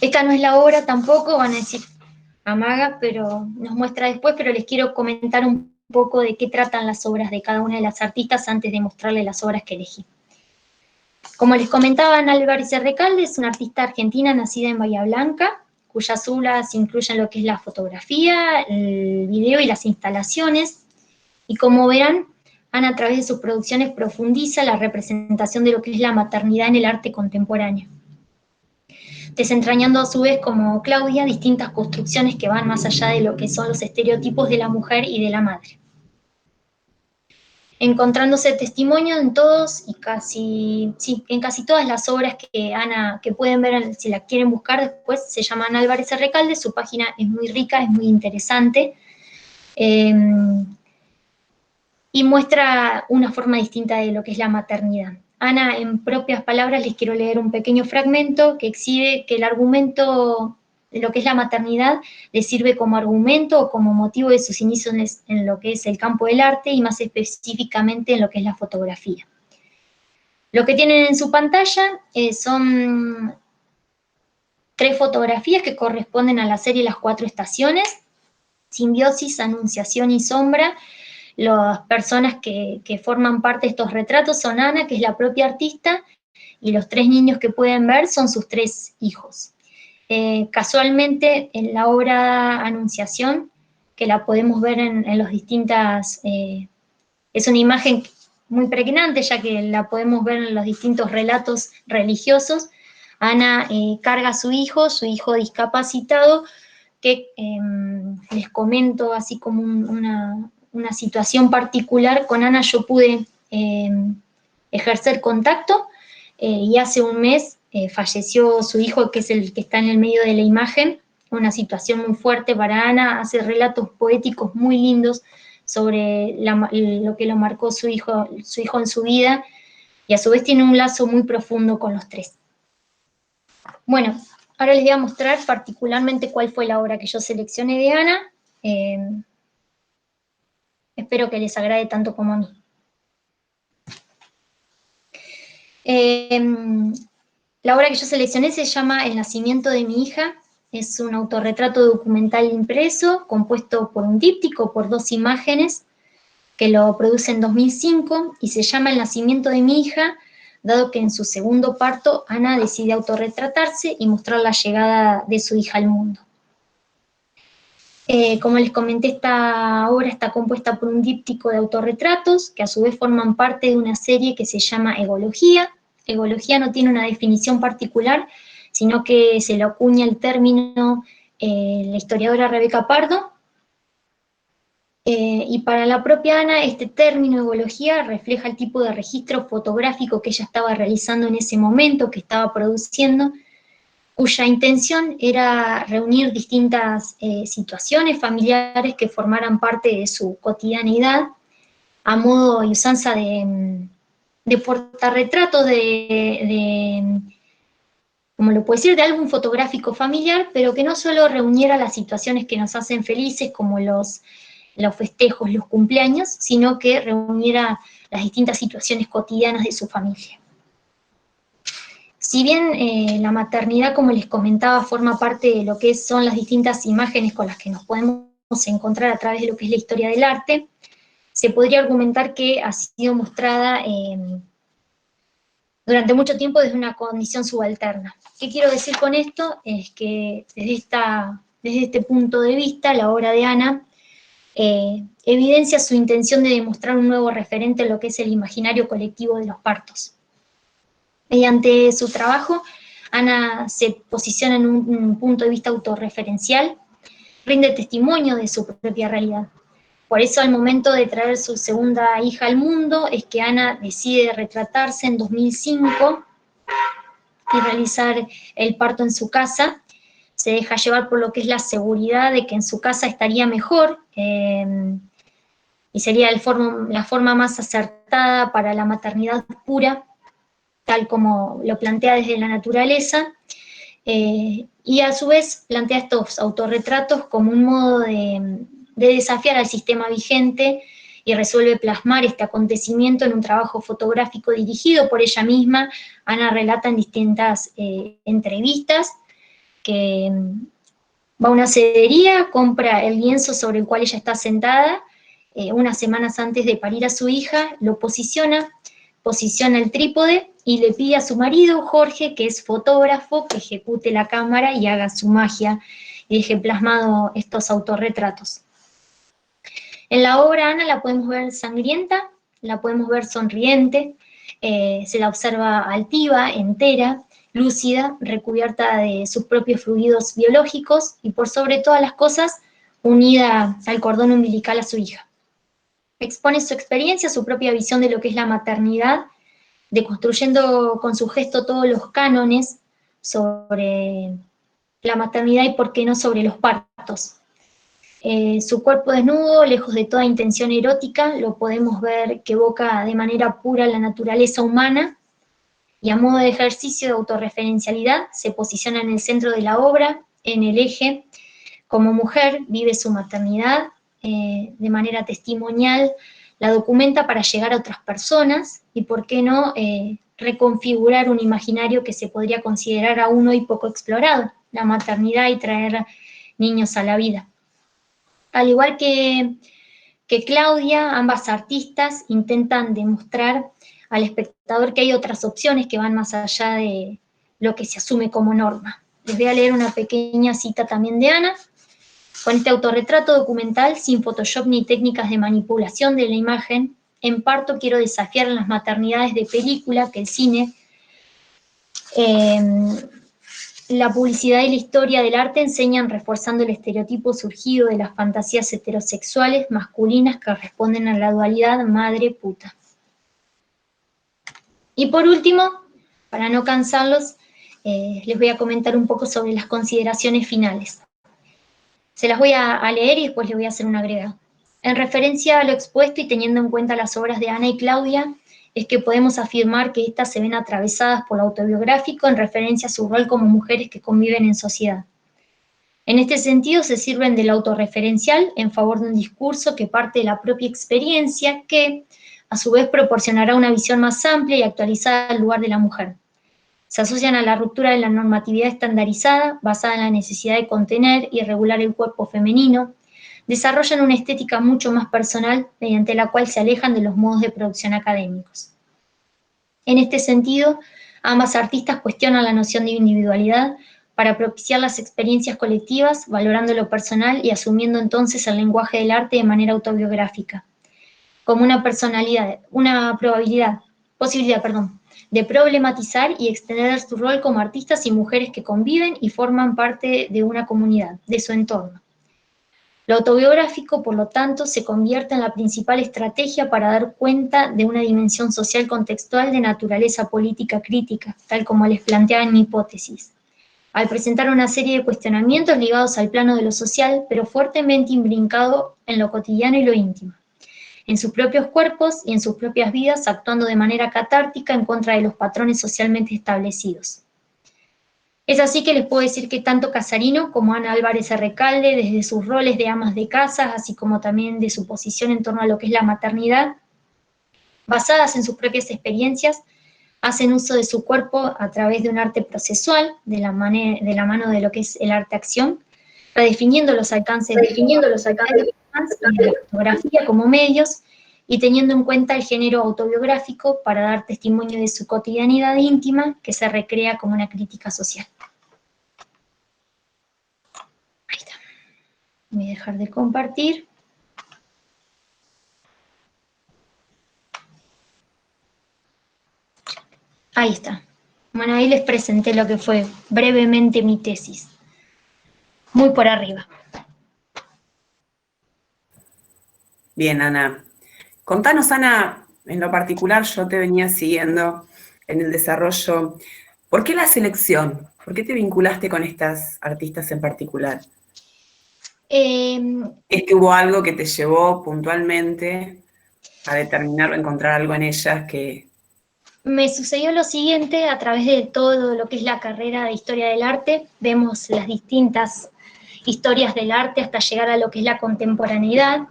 Esta no es la obra tampoco, van a decir amaga, pero nos muestra después, pero les quiero comentar un poco de qué tratan las obras de cada una de las artistas antes de mostrarles las obras que elegí. Como les comentaba, Ana Álvarez Recalde es una artista argentina nacida en Bahía Blanca, cuyas obras incluyen lo que es la fotografía, el video y las instalaciones. Y como verán, Ana, a través de sus producciones, profundiza la representación de lo que es la maternidad en el arte contemporáneo, desentrañando a su vez, como Claudia, distintas construcciones que van más allá de lo que son los estereotipos de la mujer y de la madre. Encontrándose testimonio en todos y en casi todas las obras que pueden ver, si la quieren buscar después, se llama Ana Álvarez Recalde, su página es muy rica, es muy interesante, y muestra una forma distinta de lo que es la maternidad. Ana, en propias palabras, les quiero leer un pequeño fragmento que exhibe que el argumento de lo que es la maternidad le sirve como argumento o como motivo de sus inicios en lo que es el campo del arte y más específicamente en lo que es la fotografía. Lo que tienen en su pantalla son 3 fotografías que corresponden a la serie Las 4 estaciones, Simbiosis, Anunciación y Sombra. Las personas que forman parte de estos retratos son Ana, que es la propia artista, y los 3 niños que pueden ver son sus 3 hijos. Casualmente, en la obra Anunciación, que la podemos ver en los distintas... es una imagen muy pregnante, ya que la podemos ver en los distintos relatos religiosos. Ana carga a su hijo discapacitado, que les comento así como una situación particular. Con Ana yo pude ejercer contacto y hace un mes falleció su hijo, que es el que está en el medio de la imagen, una situación muy fuerte para Ana. Hace relatos poéticos muy lindos sobre lo que lo marcó su hijo en su vida, y a su vez tiene un lazo muy profundo con los 3. Bueno, ahora les voy a mostrar particularmente cuál fue la obra que yo seleccioné de Ana. Espero que les agrade tanto como a mí. La obra que yo seleccioné se llama El nacimiento de mi hija. Es un autorretrato documental impreso, compuesto por un díptico, por 2 imágenes, que lo produce en 2005, y se llama El nacimiento de mi hija, dado que en su segundo parto Ana decide autorretratarse y mostrar la llegada de su hija al mundo. Como les comenté, esta obra está compuesta por un díptico de autorretratos, que a su vez forman parte de una serie que se llama Egología. Egología no tiene una definición particular, sino que se le acuña el término la historiadora Rebeca Pardo. Y para la propia Ana, este término egología refleja el tipo de registro fotográfico que ella estaba realizando en ese momento, que estaba produciendo, cuya intención era reunir distintas situaciones familiares que formaran parte de su cotidianidad, a modo y usanza de portarretratos, como lo puede decir, de álbum fotográfico familiar, pero que no solo reuniera las situaciones que nos hacen felices, como los festejos, los cumpleaños, sino que reuniera las distintas situaciones cotidianas de su familia. Si bien la maternidad, como les comentaba, forma parte de lo que son las distintas imágenes con las que nos podemos encontrar a través de lo que es la historia del arte, se podría argumentar que ha sido mostrada durante mucho tiempo desde una condición subalterna. ¿Qué quiero decir con esto? Es que desde este punto de vista, la obra de Ana evidencia su intención de demostrar un nuevo referente en lo que es el imaginario colectivo de los partos. Mediante su trabajo, Ana se posiciona en un punto de vista autorreferencial, rinde testimonio de su propia realidad. Por eso, al momento de traer su segunda hija al mundo, es que Ana decide retratarse en 2005 y realizar el parto en su casa. Se deja llevar por lo que es la seguridad de que en su casa estaría mejor, y sería la forma más acertada para la maternidad pura, tal como lo plantea desde la naturaleza, y a su vez plantea estos autorretratos como un modo de desafiar al sistema vigente, y resuelve plasmar este acontecimiento en un trabajo fotográfico dirigido por ella misma. Ana relata en distintas entrevistas que va a una cedería, compra el lienzo sobre el cual ella está sentada, unas semanas antes de parir a su hija, lo posiciona el trípode y le pide a su marido, Jorge, que es fotógrafo, que ejecute la cámara y haga su magia y deje plasmado estos autorretratos. En la obra Ana la podemos ver sangrienta, la podemos ver sonriente, se la observa altiva, entera, lúcida, recubierta de sus propios fluidos biológicos y por sobre todas las cosas, unida al cordón umbilical a su hija. Expone su experiencia, su propia visión de lo que es la maternidad, deconstruyendo con su gesto todos los cánones sobre la maternidad y por qué no sobre los partos. Su cuerpo desnudo, lejos de toda intención erótica, lo podemos ver que evoca de manera pura la naturaleza humana y a modo de ejercicio de autorreferencialidad se posiciona en el centro de la obra, en el eje. Como mujer vive su maternidad de manera testimonial, la documenta para llegar a otras personas y, por qué no, reconfigurar un imaginario que se podría considerar aún hoy poco explorado, la maternidad y traer niños a la vida. Al igual que Claudia, ambas artistas intentan demostrar al espectador que hay otras opciones que van más allá de lo que se asume como norma. Les voy a leer una pequeña cita también de Ana. Con este autorretrato documental, sin Photoshop ni técnicas de manipulación de la imagen, en parto quiero desafiar las maternidades de película que el cine, la publicidad y la historia del arte enseñan reforzando el estereotipo surgido de las fantasías heterosexuales masculinas que responden a la dualidad madre-puta. Y por último, para no cansarlos, les voy a comentar un poco sobre las consideraciones finales. Se las voy a leer y después les voy a hacer un agregado. En referencia a lo expuesto y teniendo en cuenta las obras de Ana y Claudia, es que podemos afirmar que éstas se ven atravesadas por lo autobiográfico en referencia a su rol como mujeres que conviven en sociedad. En este sentido, se sirven del autorreferencial en favor de un discurso que parte de la propia experiencia que, a su vez, proporcionará una visión más amplia y actualizada del lugar de la mujer. Se asocian a la ruptura de la normatividad estandarizada, basada en la necesidad de contener y regular el cuerpo femenino, desarrollan una estética mucho más personal, mediante la cual se alejan de los modos de producción académicos. En este sentido, ambas artistas cuestionan la noción de individualidad para propiciar las experiencias colectivas, valorando lo personal y asumiendo entonces el lenguaje del arte de manera autobiográfica, como una posibilidad de problematizar y extender su rol como artistas y mujeres que conviven y forman parte de una comunidad, de su entorno. Lo autobiográfico, por lo tanto, se convierte en la principal estrategia para dar cuenta de una dimensión social contextual de naturaleza política crítica, tal como les planteaba en mi hipótesis, al presentar una serie de cuestionamientos ligados al plano de lo social, pero fuertemente imbrincado en lo cotidiano y lo íntimo, en sus propios cuerpos y en sus propias vidas, actuando de manera catártica en contra de los patrones socialmente establecidos. Es así que les puedo decir que tanto Casarino como Ana Álvarez Recalde, desde sus roles de amas de casa, así como también de su posición en torno a lo que es la maternidad, basadas en sus propias experiencias, hacen uso de su cuerpo a través de un arte procesual, de la mano de lo que es el arte-acción, redefiniendo los alcances de la fotografía como medios y teniendo en cuenta el género autobiográfico para dar testimonio de su cotidianidad íntima que se recrea como una crítica social. Ahí está. Voy a dejar de compartir. Ahí está. Bueno, ahí les presenté lo que fue brevemente mi tesis. Muy por arriba. Bien, Ana. Contanos, Ana, en lo particular yo te venía siguiendo en el desarrollo. ¿Por qué la selección? ¿Por qué te vinculaste con estas artistas en particular? ¿Es que hubo algo que te llevó puntualmente a determinar o encontrar algo en ellas que... Me sucedió lo siguiente: a través de todo lo que es la carrera de Historia del Arte, vemos las distintas historias del arte hasta llegar a lo que es la contemporaneidad.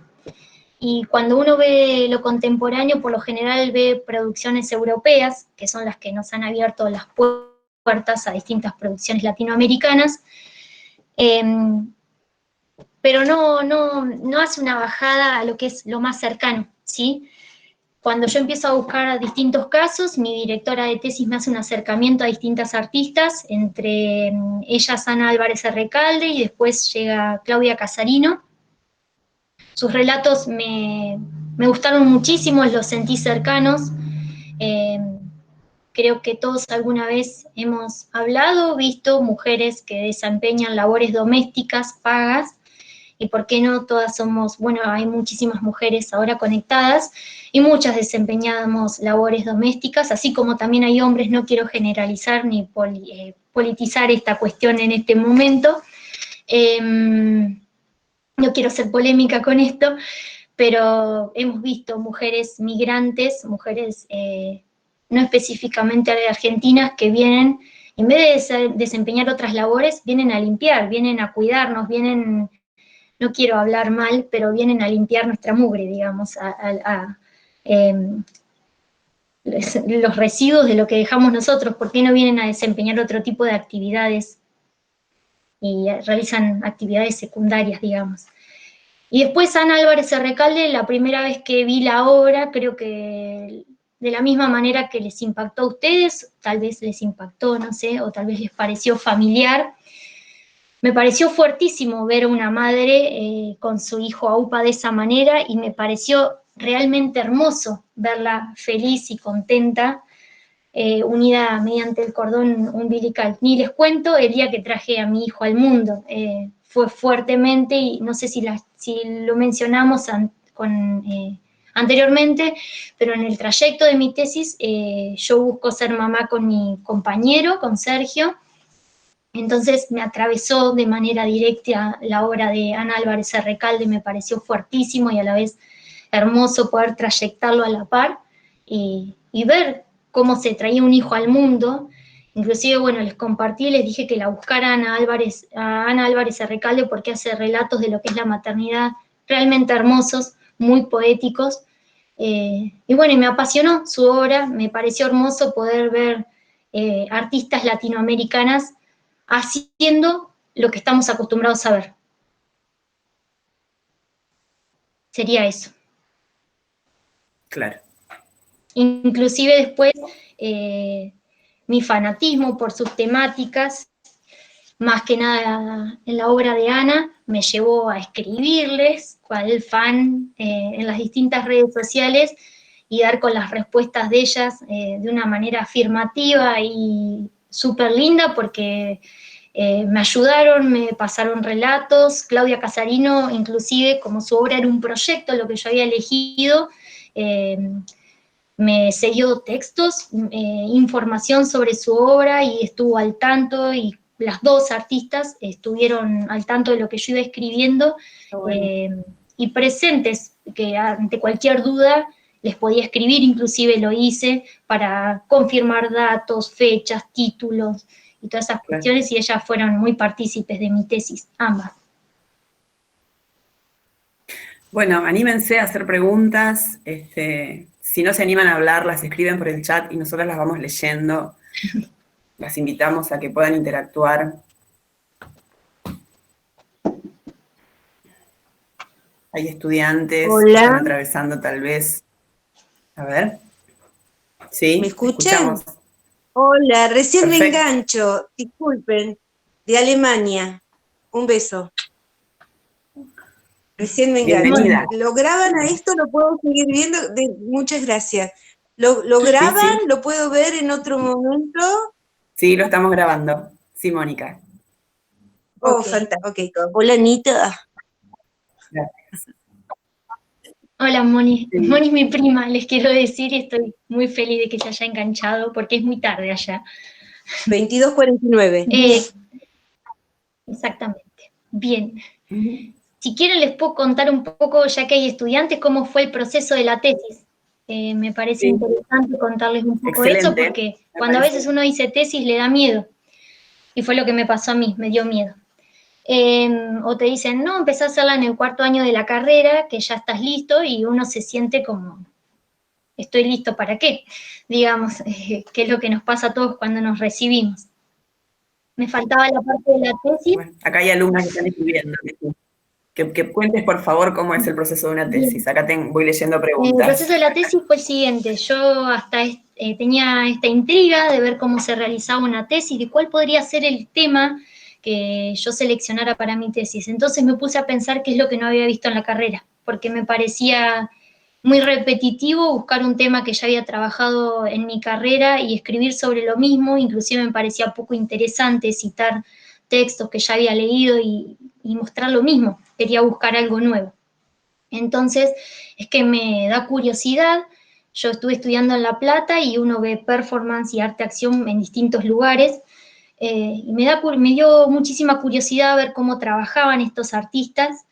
Y cuando uno ve lo contemporáneo, por lo general ve producciones europeas, que son las que nos han abierto las puertas a distintas producciones latinoamericanas, pero no hace una bajada a lo que es lo más cercano, ¿sí? Cuando yo empiezo a buscar distintos casos, mi directora de tesis me hace un acercamiento a distintas artistas, entre ellas Ana Álvarez Recalde y después llega Claudia Casarino. Sus relatos me me gustaron muchísimo, los sentí cercanos. Creo que todos alguna vez hemos hablado, visto mujeres que desempeñan labores domésticas pagas, y por qué no todas somos, bueno, hay muchísimas mujeres ahora conectadas, y muchas desempeñamos labores domésticas, así como también hay hombres, no quiero generalizar ni politizar esta cuestión en este momento. No quiero ser polémica con esto, pero hemos visto mujeres migrantes, mujeres no específicamente argentinas, que vienen, en vez de desempeñar otras labores, vienen a limpiar, vienen a cuidarnos, vienen, no quiero hablar mal, pero vienen a limpiar nuestra mugre, digamos, los residuos de lo que dejamos nosotros. ¿Por qué no vienen a desempeñar otro tipo de actividades y realizan actividades secundarias, digamos? Y después Ana Álvarez Recalde, la primera vez que vi la obra, creo que de la misma manera que les impactó a ustedes, tal vez les impactó, no sé, o tal vez les pareció familiar. Me pareció fuertísimo ver a una madre con su hijo AUPA de esa manera, y me pareció realmente hermoso verla feliz y contenta, unida mediante el cordón umbilical. Ni les cuento el día que traje a mi hijo al mundo. Fue fuertemente, y no sé si lo mencionamos anteriormente, pero en el trayecto de mi tesis yo busco ser mamá con mi compañero, con Sergio. Entonces me atravesó de manera directa la obra de Ana Álvarez Recalde, me pareció fuertísimo y a la vez hermoso poder trayectarlo a la par y ver cómo se traía un hijo al mundo. Inclusive, bueno, les compartí, les dije que la buscaran a Ana Álvarez Recalde, porque hace relatos de lo que es la maternidad realmente hermosos, muy poéticos. Y bueno, y me apasionó su obra, me pareció hermoso poder ver artistas latinoamericanas haciendo lo que estamos acostumbrados a ver. Sería eso. Claro. Inclusive después, mi fanatismo por sus temáticas, más que nada en la obra de Ana, me llevó a escribirles, cual fan, en las distintas redes sociales, y dar con las respuestas de ellas de una manera afirmativa y súper linda, porque me ayudaron, me pasaron relatos. Claudia Casarino, inclusive, como su obra era un proyecto, lo que yo había elegido, me cedió textos, información sobre su obra, y estuvo al tanto, y las dos artistas estuvieron al tanto de lo que yo iba escribiendo, y presentes, que ante cualquier duda les podía escribir. Inclusive lo hice para confirmar datos, fechas, títulos y todas esas cuestiones, y ellas fueron muy partícipes de mi tesis, ambas. Bueno, anímense a hacer preguntas. Si no se animan a hablar, las escriben por el chat y nosotros las vamos leyendo. Las invitamos a que puedan interactuar. Hay estudiantes que están atravesando tal vez. A ver. Sí, ¿me escuchan? escuchamos. Hola, recién Perfecto. me engancho, disculpen, de Alemania. Un beso. Recién me engancho. Bienvenida. ¿Lo graban a esto? ¿Lo puedo seguir viendo? Muchas gracias. ¿Lo graban? Sí. ¿Lo puedo ver en otro momento? Sí, lo estamos grabando. Sí, Mónica. Oh, fantástico. Hola, Anita. Gracias. Hola, Moni. Sí. Moni es mi prima, les quiero decir, y estoy muy feliz de que se haya enganchado, porque es muy tarde allá. 22:49. Exactamente. Bien. Si quieren les puedo contar un poco, ya que hay estudiantes, cómo fue el proceso de la tesis. Me parece interesante contarles un poco de eso, porque cuando a veces uno dice tesis le da miedo. Y fue lo que me pasó a mí, me dio miedo. O te dicen, no, empecé a hacerla en el 4º año de la carrera, que ya estás listo, y uno se siente como, ¿estoy listo para qué? Digamos, que es lo que nos pasa a todos cuando nos recibimos. Me faltaba la parte de la tesis. Bueno, acá hay alumnas que están escribiendo. Que cuentes, por favor, cómo es el proceso de una tesis. Acá voy leyendo preguntas. El proceso de la tesis fue el siguiente. Yo hasta tenía esta intriga de ver cómo se realizaba una tesis, de cuál podría ser el tema que yo seleccionara para mi tesis. Entonces me puse a pensar qué es lo que no había visto en la carrera, porque me parecía muy repetitivo buscar un tema que ya había trabajado en mi carrera y escribir sobre lo mismo. Inclusive me parecía poco interesante citar textos que ya había leído y mostrar lo mismo. Quería buscar algo nuevo. Entonces, es que me da curiosidad. Yo estuve estudiando en La Plata y uno ve performance y arte-acción en distintos lugares, y me dio muchísima curiosidad ver cómo trabajaban estos artistas,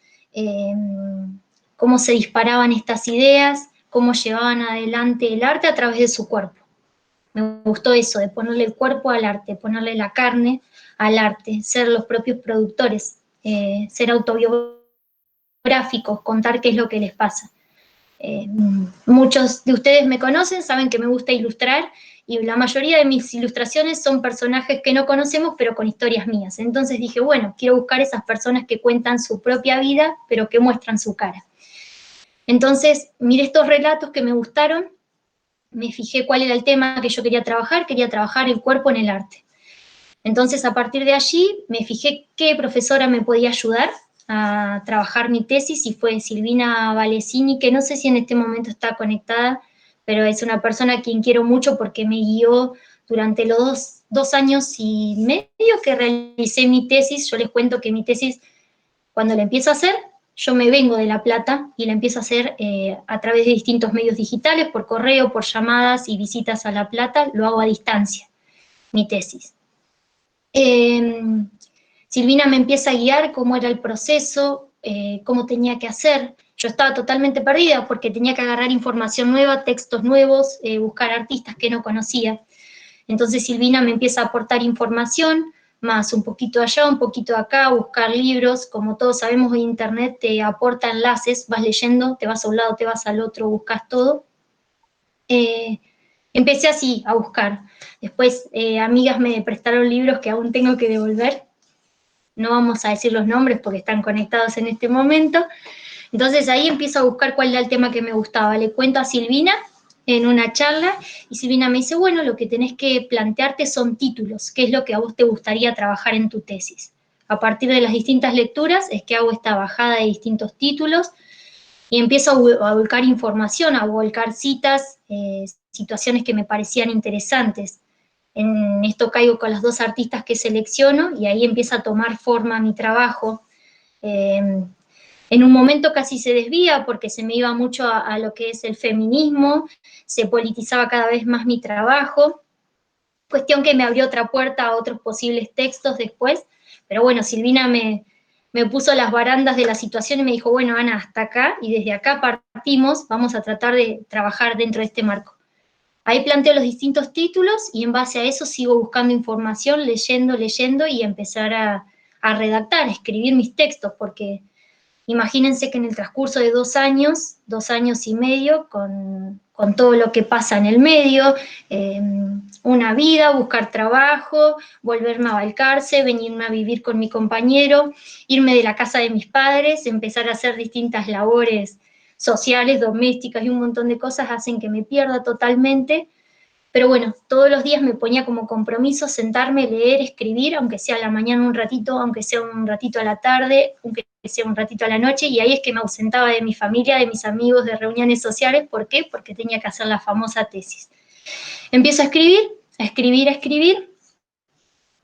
cómo se disparaban estas ideas, cómo llevaban adelante el arte a través de su cuerpo. Me gustó eso, de ponerle el cuerpo al arte, ponerle la carne al arte, ser los propios productores, ser autobiográficos, contar qué es lo que les pasa. Muchos de ustedes me conocen, saben que me gusta ilustrar, y la mayoría de mis ilustraciones son personajes que no conocemos, pero con historias mías. Entonces dije, bueno, quiero buscar esas personas que cuentan su propia vida, pero que muestran su cara. Entonces, miré estos relatos que me gustaron, me fijé cuál era el tema que yo quería trabajar el cuerpo en el arte. Entonces, a partir de allí, me fijé qué profesora me podía ayudar a trabajar mi tesis, y fue Silvina Valesini, que no sé si en este momento está conectada, pero es una persona a quien quiero mucho porque me guió durante los dos años y medio que realicé mi tesis. Yo les cuento que mi tesis, cuando la empiezo a hacer, yo me vengo de La Plata y la empiezo a hacer a través de distintos medios digitales, por correo, por llamadas y visitas a La Plata, lo hago a distancia, mi tesis. Silvina me empieza a guiar cómo era el proceso, cómo tenía que hacer. Yo estaba totalmente perdida porque tenía que agarrar información nueva, textos nuevos, buscar artistas que no conocía. Entonces Silvina me empieza a aportar información, más un poquito allá, un poquito acá, buscar libros. Como todos sabemos, hoy Internet te aporta enlaces, vas leyendo, te vas a un lado, te vas al otro, buscas todo. Empecé así a buscar. Después amigas me prestaron libros que aún tengo que devolver. No vamos a decir los nombres porque están conectados en este momento. Entonces ahí empiezo a buscar cuál era el tema que me gustaba. Le cuento a Silvina en una charla y Silvina me dice, bueno, lo que tenés que plantearte son títulos. ¿Qué es lo que a vos te gustaría trabajar en tu tesis? A partir de las distintas lecturas es que hago esta bajada de distintos títulos y empiezo a volcar información, a volcar citas, situaciones que me parecían interesantes. En esto caigo con las dos artistas que selecciono y ahí empieza a tomar forma mi trabajo. En un momento casi se desvía porque se me iba mucho a lo que es el feminismo, se politizaba cada vez más mi trabajo, cuestión que me abrió otra puerta a otros posibles textos después, pero bueno, Silvina me puso las barandas de la situación y me dijo, bueno, Ana, hasta acá, y desde acá partimos, vamos a tratar de trabajar dentro de este marco. Ahí planteo los distintos títulos y en base a eso sigo buscando información, leyendo y empezar a redactar, a escribir mis textos, porque imagínense que en el transcurso de 2 años y medio, con todo lo que pasa en el medio, una vida, buscar trabajo, volverme a Balcarce, venirme a vivir con mi compañero, irme de la casa de mis padres, empezar a hacer distintas labores sociales, domésticas y un montón de cosas hacen que me pierda totalmente. Pero bueno, todos los días me ponía como compromiso sentarme, leer, escribir, aunque sea a la mañana un ratito, aunque sea un ratito a la tarde, aunque sea un ratito a la noche, y ahí es que me ausentaba de mi familia, de mis amigos, de reuniones sociales. ¿Por qué? Porque tenía que hacer la famosa tesis. Empiezo a escribir,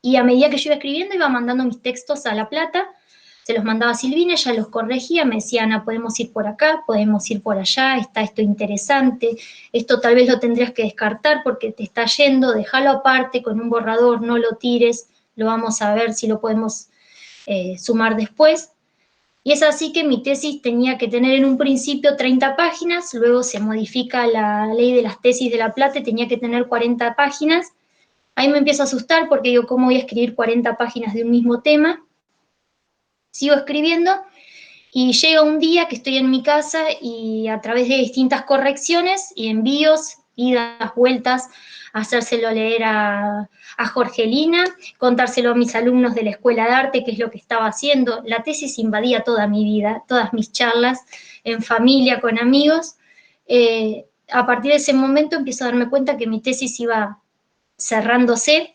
y a medida que yo iba escribiendo iba mandando mis textos a La Plata, se los mandaba a Silvina, ella los corregía, me decía, Ana, podemos ir por acá, podemos ir por allá, está esto interesante, esto tal vez lo tendrías que descartar porque te está yendo, déjalo aparte con un borrador, no lo tires, lo vamos a ver si lo podemos sumar después. Y es así que mi tesis tenía que tener en un principio 30 páginas, luego se modifica la ley de las tesis de La Plata y tenía que tener 40 páginas. Ahí me empiezo a asustar porque digo, ¿cómo voy a escribir 40 páginas de un mismo tema? Sigo escribiendo y llega un día que estoy en mi casa y a través de distintas correcciones y envíos, idas, vueltas, hacérselo leer a Jorgelina, contárselo a mis alumnos de la Escuela de Arte, qué es lo que estaba haciendo. La tesis invadía toda mi vida, todas mis charlas, en familia, con amigos. A partir de ese momento empiezo a darme cuenta que mi tesis iba cerrándose,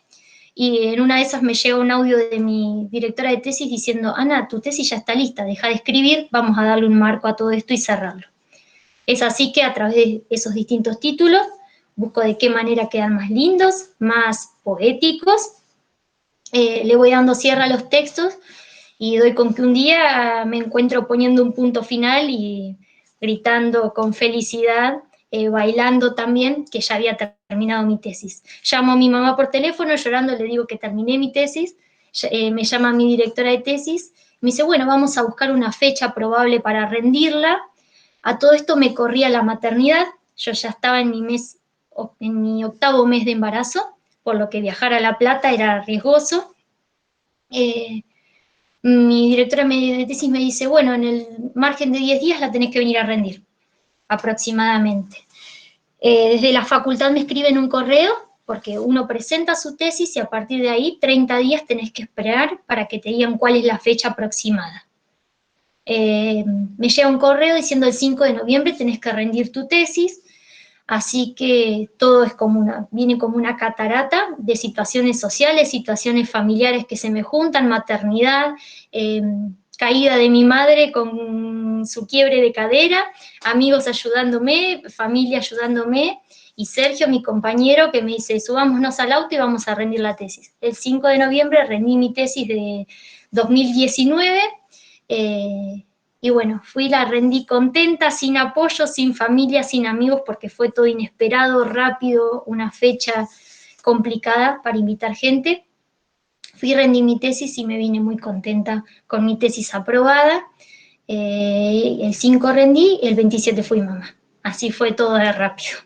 y en una de esas me llega un audio de mi directora de tesis diciendo, Ana, tu tesis ya está lista, deja de escribir, vamos a darle un marco a todo esto y cerrarlo. Es así que a través de esos distintos títulos busco de qué manera quedan más lindos, más poéticos, le voy dando cierre a los textos y doy con que un día me encuentro poniendo un punto final y gritando con felicidad, bailando también, que ya había terminado mi tesis. Llamo a mi mamá por teléfono, llorando, le digo que terminé mi tesis, me llama mi directora de tesis, me dice, bueno, vamos a buscar una fecha probable para rendirla. A todo esto me corría la maternidad, yo ya estaba en mi octavo mes de embarazo, por lo que viajar a La Plata era riesgoso. Mi directora de tesis me dice, bueno, en el margen de 10 días la tenés que venir a rendir, aproximadamente. Desde la facultad me escriben un correo, porque uno presenta su tesis y a partir de ahí 30 días tenés que esperar para que te digan cuál es la fecha aproximada. Me llega un correo diciendo el 5 de noviembre tenés que rendir tu tesis, así que todo es viene como una catarata de situaciones sociales, situaciones familiares que se me juntan, maternidad, caída de mi madre con su quiebre de cadera, amigos ayudándome, familia ayudándome, y Sergio, mi compañero, que me dice, subámonos al auto y vamos a rendir la tesis. El 5 de noviembre rendí mi tesis de 2019, y bueno, la rendí contenta, sin apoyo, sin familia, sin amigos, porque fue todo inesperado, rápido, una fecha complicada para invitar gente. Rendí mi tesis y me vine muy contenta con mi tesis aprobada. El 5 rendí, el 27 fui mamá. Así fue todo de rápido.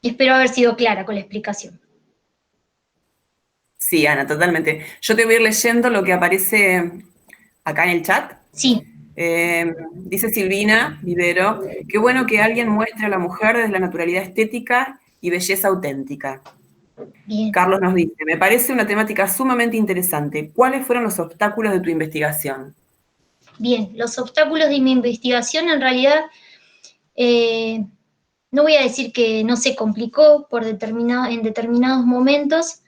Espero haber sido clara con la explicación. Sí, Ana, totalmente. Yo te voy a ir leyendo lo que aparece acá en el chat. Sí. Dice Silvina Vivero, qué bueno que alguien muestre a la mujer desde la naturalidad estética y belleza auténtica. Bien. Carlos nos dice, me parece una temática sumamente interesante. ¿Cuáles fueron los obstáculos de tu investigación? Bien, los obstáculos de mi investigación en realidad, no voy a decir que no se complicó en determinados momentos,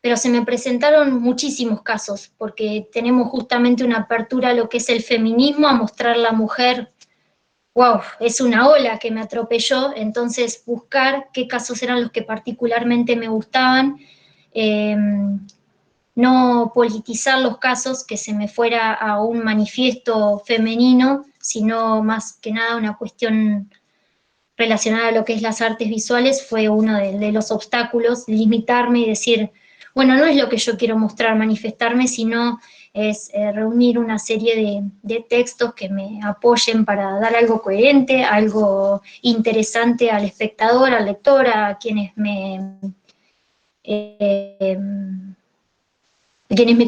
pero se me presentaron muchísimos casos, porque tenemos justamente una apertura a lo que es el feminismo, a mostrar la mujer, wow, es una ola que me atropelló, entonces buscar qué casos eran los que particularmente me gustaban, no politizar los casos, que se me fuera a un manifiesto femenino, sino más que nada una cuestión relacionada a lo que es las artes visuales, fue uno de los obstáculos, limitarme y decir, bueno, no es lo que yo quiero mostrar, manifestarme, sino es reunir una serie de textos que me apoyen para dar algo coherente, algo interesante al espectador, al lector, a quienes me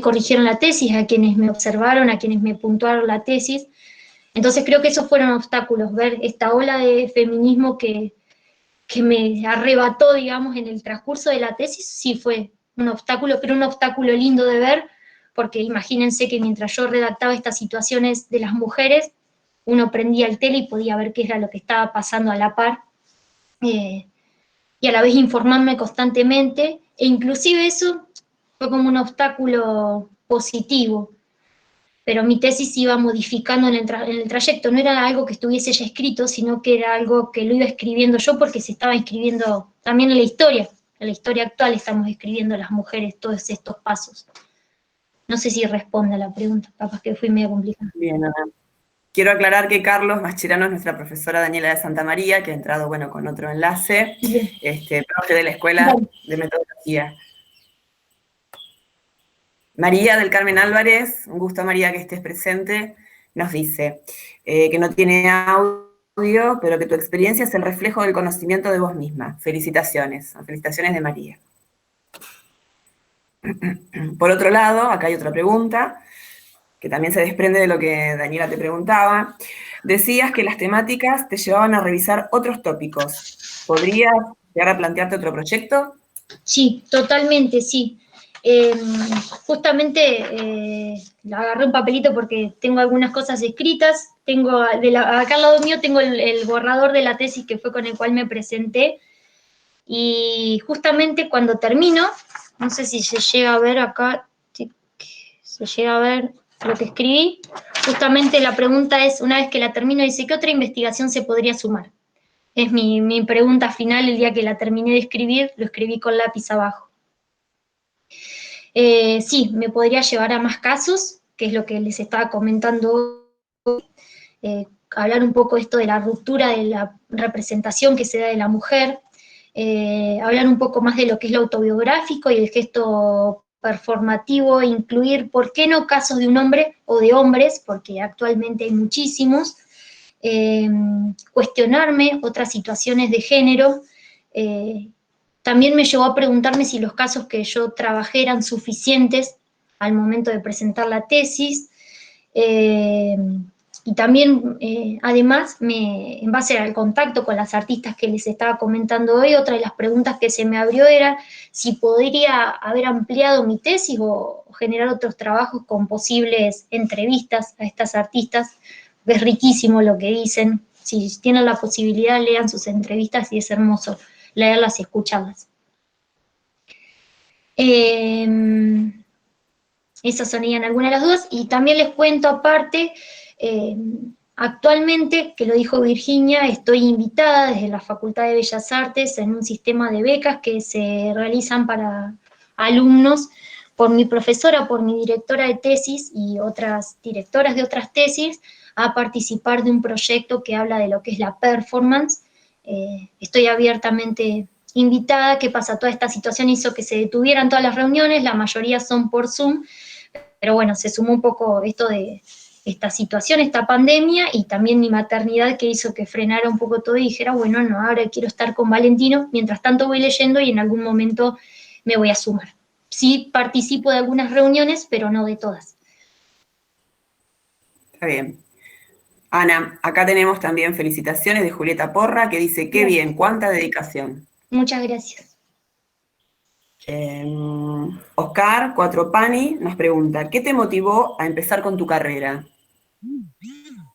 corrigieron la tesis, a quienes me observaron, a quienes me puntuaron la tesis. Entonces creo que esos fueron obstáculos, ver esta ola de feminismo que me arrebató, digamos, en el transcurso de la tesis, sí fue un obstáculo, pero un obstáculo lindo de ver, porque imagínense que mientras yo redactaba estas situaciones de las mujeres, uno prendía el tele y podía ver qué era lo que estaba pasando a la par, y a la vez informarme constantemente, e inclusive eso fue como un obstáculo positivo, pero mi tesis iba modificando en el trayecto, no era algo que estuviese ya escrito, sino que era algo que lo iba escribiendo yo porque se estaba escribiendo también en la historia actual estamos escribiendo las mujeres todos estos pasos. No sé si responde a la pregunta, capaz que fui medio complicada. Bien, Ana. Quiero aclarar que Carlos Mascherano es nuestra profesora Daniela de Santa María, que ha entrado, bueno, con otro enlace, profe de la Escuela de Metodología. María del Carmen Álvarez, un gusto, María, que estés presente, nos dice que no tiene audio, pero que tu experiencia es el reflejo del conocimiento de vos misma. Felicitaciones, felicitaciones de María. Por otro lado, acá hay otra pregunta, que también se desprende de lo que Daniela te preguntaba. Decías que las temáticas te llevaban a revisar otros tópicos. ¿Podrías llegar a plantearte otro proyecto? Sí, totalmente, sí. Justamente agarré un papelito porque tengo algunas cosas escritas, acá al lado mío tengo el borrador de la tesis que fue con el cual me presenté, y justamente cuando termino, no sé si se llega a ver acá, se llega a ver, lo que escribí. Justamente la pregunta es, una vez que la termino, dice, ¿qué otra investigación se podría sumar? Es mi pregunta final. El día que la terminé de escribir, lo escribí con lápiz abajo. Sí, me podría llevar a más casos, que es lo que les estaba comentando hoy. Hablar un poco esto de la ruptura de la representación que se da de la mujer, hablar un poco más de lo que es lo autobiográfico y el gesto performativo, incluir, ¿por qué no casos de un hombre o de hombres? Porque actualmente hay muchísimos. Cuestionarme otras situaciones de género. También me llevó a preguntarme si los casos que yo trabajé eran suficientes al momento de presentar la tesis. Y también, además, en base al contacto con las artistas que les estaba comentando hoy, otra de las preguntas que se me abrió era si podría haber ampliado mi tesis o generar otros trabajos con posibles entrevistas a estas artistas. Es riquísimo lo que dicen. Si tienen la posibilidad, lean sus entrevistas y es hermoso leerlas y escucharlas. Esas serían algunas de las dudas. Y también les cuento aparte, actualmente, que lo dijo Virginia, estoy invitada desde la Facultad de Bellas Artes en un sistema de becas que se realizan para alumnos por mi profesora, por mi directora de tesis y otras directoras de otras tesis, a participar de un proyecto que habla de lo que es la performance. Estoy abiertamente invitada. ¿Qué pasa? Toda esta situación hizo que se detuvieran todas las reuniones, la mayoría son por Zoom, pero bueno, se sumó un poco esto de esta situación, esta pandemia, y también mi maternidad, que hizo que frenara un poco todo y dijera, bueno, no, ahora quiero estar con Valentino, mientras tanto voy leyendo y en algún momento me voy a sumar. Sí participo de algunas reuniones, pero no de todas. Está bien. Ana, acá tenemos también felicitaciones de Julieta Porra, que dice, qué bien, cuánta dedicación. Muchas gracias. Oscar Cuatropani nos pregunta, ¿qué te motivó a empezar con tu carrera?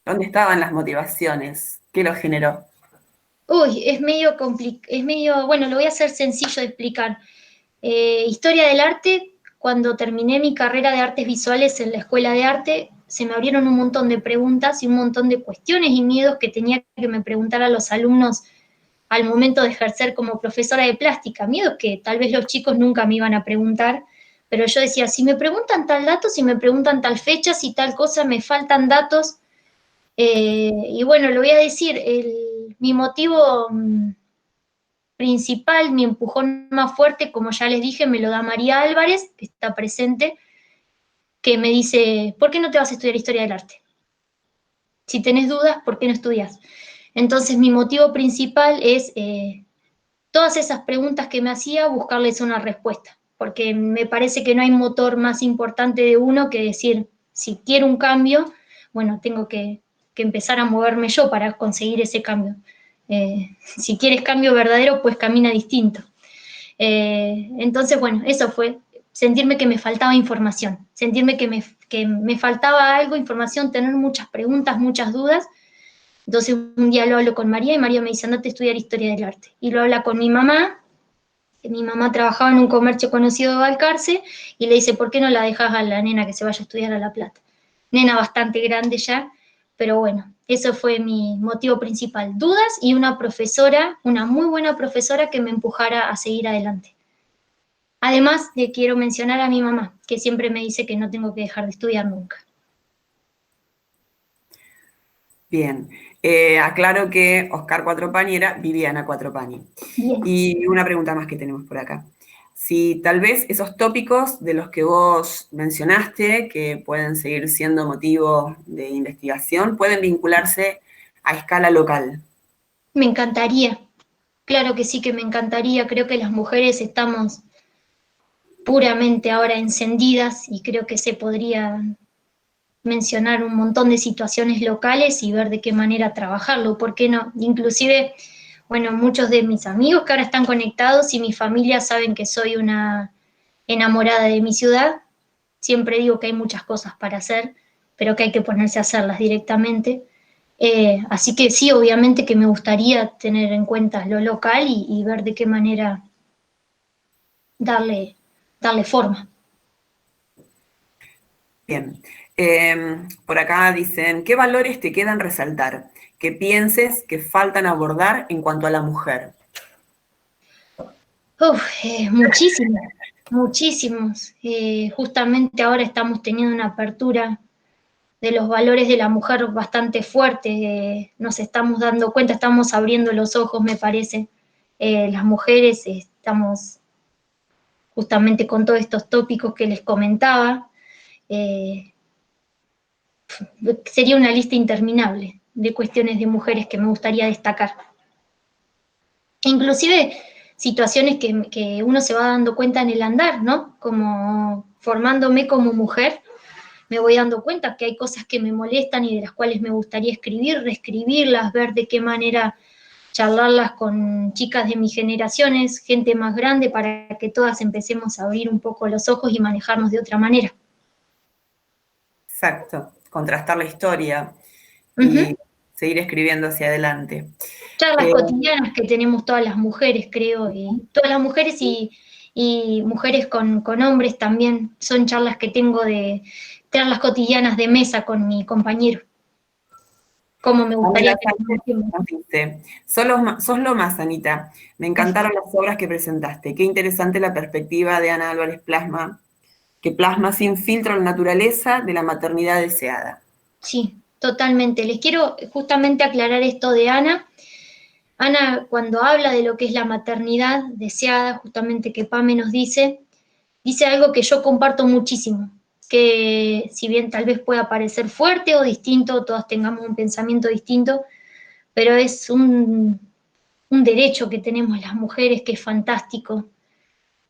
¿Dónde estaban las motivaciones? ¿Qué lo generó? Uy, es medio complicado, bueno, lo voy a hacer sencillo de explicar. Historia del arte, cuando terminé mi carrera de artes visuales en la Escuela de Arte, se me abrieron un montón de preguntas y un montón de cuestiones y miedos que tenía que me preguntar a los alumnos al momento de ejercer como profesora de plástica. Miedos que tal vez los chicos nunca me iban a preguntar, pero yo decía, si me preguntan tal dato, si me preguntan tal fecha, si tal cosa, me faltan datos. Y bueno, lo voy a decir, mi motivo principal, mi empujón más fuerte, como ya les dije, me lo da María Álvarez, que está presente, que me dice, ¿por qué no te vas a estudiar Historia del Arte? Si tenés dudas, ¿por qué no estudias? Entonces mi motivo principal es todas esas preguntas que me hacía, buscarles una respuesta, porque me parece que no hay motor más importante de uno que decir, si quiero un cambio, bueno, tengo que empezar a moverme yo para conseguir ese cambio. Si quieres cambio verdadero, pues camina distinto. Entonces, bueno, eso fue, sentirme que me faltaba información, sentirme que me faltaba algo, información, tener muchas preguntas, muchas dudas. Entonces un día lo hablo con María y María me dice, andate a estudiar Historia del Arte. Y lo habla con mi mamá, que mi mamá trabajaba en un comercio conocido de Balcarce, y le dice, ¿por qué no la dejas a la nena que se vaya a estudiar a La Plata? Nena bastante grande ya, pero bueno, eso fue mi motivo principal. Dudas y una profesora, una muy buena profesora que me empujara a seguir adelante. Además, le quiero mencionar a mi mamá, que siempre me dice que no tengo que dejar de estudiar nunca. Bien, aclaro que Oscar Cuatropani era Viviana Cuatropani. Bien. Y una pregunta más que tenemos por acá. Si tal vez esos tópicos de los que vos mencionaste, que pueden seguir siendo motivo de investigación, pueden vincularse a escala local. Me encantaría, claro que sí que me encantaría, creo que las mujeres estamos puramente ahora encendidas y creo que se podría mencionar un montón de situaciones locales y ver de qué manera trabajarlo, ¿por qué no? Inclusive, bueno, muchos de mis amigos que ahora están conectados y mi familia saben que soy una enamorada de mi ciudad, siempre digo que hay muchas cosas para hacer, pero que hay que ponerse a hacerlas directamente. Así que sí, obviamente que me gustaría tener en cuenta lo local y ver de qué manera darle forma. Bien. Por acá dicen, ¿qué valores te quedan resaltar? ¿Qué pienses que faltan abordar en cuanto a la mujer? Muchísimos, muchísimos. Justamente ahora estamos teniendo una apertura de los valores de la mujer bastante fuerte. Nos estamos dando cuenta, estamos abriendo los ojos, me parece. Las mujeres estamos justamente con todos estos tópicos que les comentaba. Sería una lista interminable de cuestiones de mujeres que me gustaría destacar. Inclusive situaciones que uno se va dando cuenta en el andar, ¿no? Como formándome como mujer, me voy dando cuenta que hay cosas que me molestan y de las cuales me gustaría escribir, reescribirlas, ver de qué manera charlarlas con chicas de mis generaciones, gente más grande, para que todas empecemos a abrir un poco los ojos y manejarnos de otra manera. Exacto, contrastar la historia Uh-huh. y seguir escribiendo hacia adelante. Charlas cotidianas que tenemos todas las mujeres, creo, y todas las mujeres y mujeres con hombres también, son charlas que tengo de charlas cotidianas de mesa con mi compañero. Como me gustaría que nos dice, sos lo más, Anita. Me encantaron las obras que presentaste. Qué interesante la perspectiva de Ana Álvarez Plasma, que plasma sin filtro la naturaleza de la maternidad deseada. Sí, totalmente. Les quiero justamente aclarar esto de Ana. Ana, cuando habla de lo que es la maternidad deseada, justamente que Pame nos dice algo que yo comparto muchísimo, que si bien tal vez pueda parecer fuerte o distinto, todas tengamos un pensamiento distinto, pero es un derecho que tenemos las mujeres que es fantástico,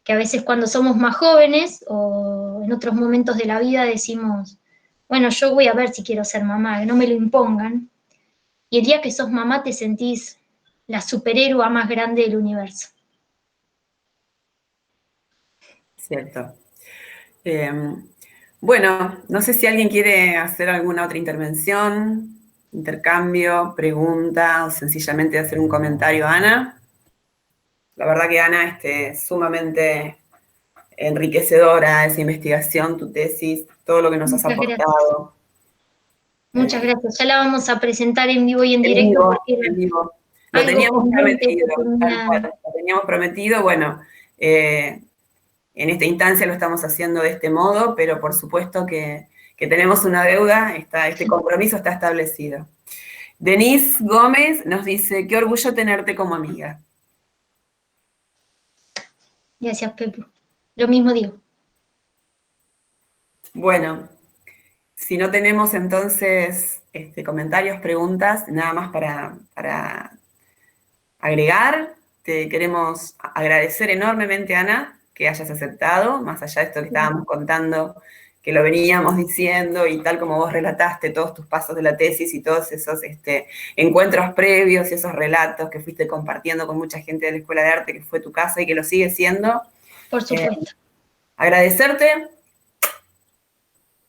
que a veces cuando somos más jóvenes o en otros momentos de la vida decimos, bueno, yo voy a ver si quiero ser mamá, que no me lo impongan, y el día que sos mamá te sentís la superhéroe más grande del universo. Cierto. Bueno, no sé si alguien quiere hacer alguna otra intervención, intercambio, pregunta o sencillamente hacer un comentario a Ana. La verdad que Ana es sumamente enriquecedora esa investigación, tu tesis, todo lo que nos has aportado. Muchas gracias. Ya la vamos a presentar en vivo y en directo. En vivo. Lo teníamos prometido, tal cual, lo teníamos prometido. Bueno, en esta instancia lo estamos haciendo de este modo, pero por supuesto que tenemos una deuda, este compromiso está establecido. Denise Gómez nos dice, qué orgullo tenerte como amiga. Gracias, Pepe. Lo mismo digo. Bueno, si no tenemos entonces comentarios, preguntas, nada más para agregar, te queremos agradecer enormemente, Ana, que hayas aceptado, más allá de esto que estábamos contando, que lo veníamos diciendo y tal como vos relataste todos tus pasos de la tesis y todos esos encuentros previos y esos relatos que fuiste compartiendo con mucha gente de la Escuela de Arte, que fue tu casa y que lo sigue siendo. Por supuesto. Agradecerte.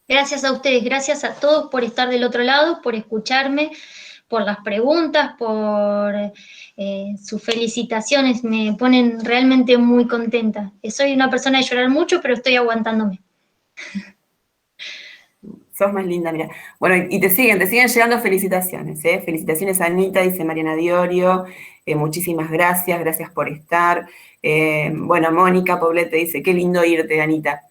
Gracias a ustedes, gracias a todos por estar del otro lado, por escucharme, por las preguntas, por sus felicitaciones, me ponen realmente muy contenta. Soy una persona de llorar mucho, pero estoy aguantándome. Sos más linda, mira. Bueno, y te siguen llegando felicitaciones, ¿eh? Felicitaciones a Anita, dice Mariana Diorio, muchísimas gracias por estar. Bueno, Mónica Poblete dice, qué lindo irte, Anita.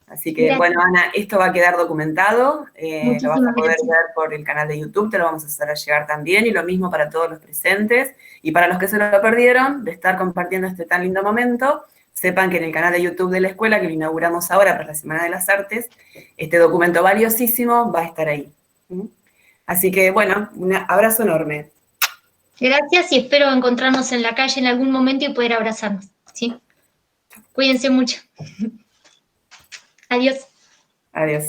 Así que, gracias. Bueno, Ana, esto va a quedar documentado, lo vas a poder ver por el canal de YouTube, te lo vamos a hacer llegar también, y lo mismo para todos los presentes, y para los que se lo perdieron, de estar compartiendo este tan lindo momento, sepan que en el canal de YouTube de la escuela, que lo inauguramos ahora para la Semana de las Artes, este documento valiosísimo va a estar ahí. Así que, bueno, un abrazo enorme. Gracias, y espero encontrarnos en la calle en algún momento y poder abrazarnos, ¿sí? Cuídense mucho. Adiós. Adiós.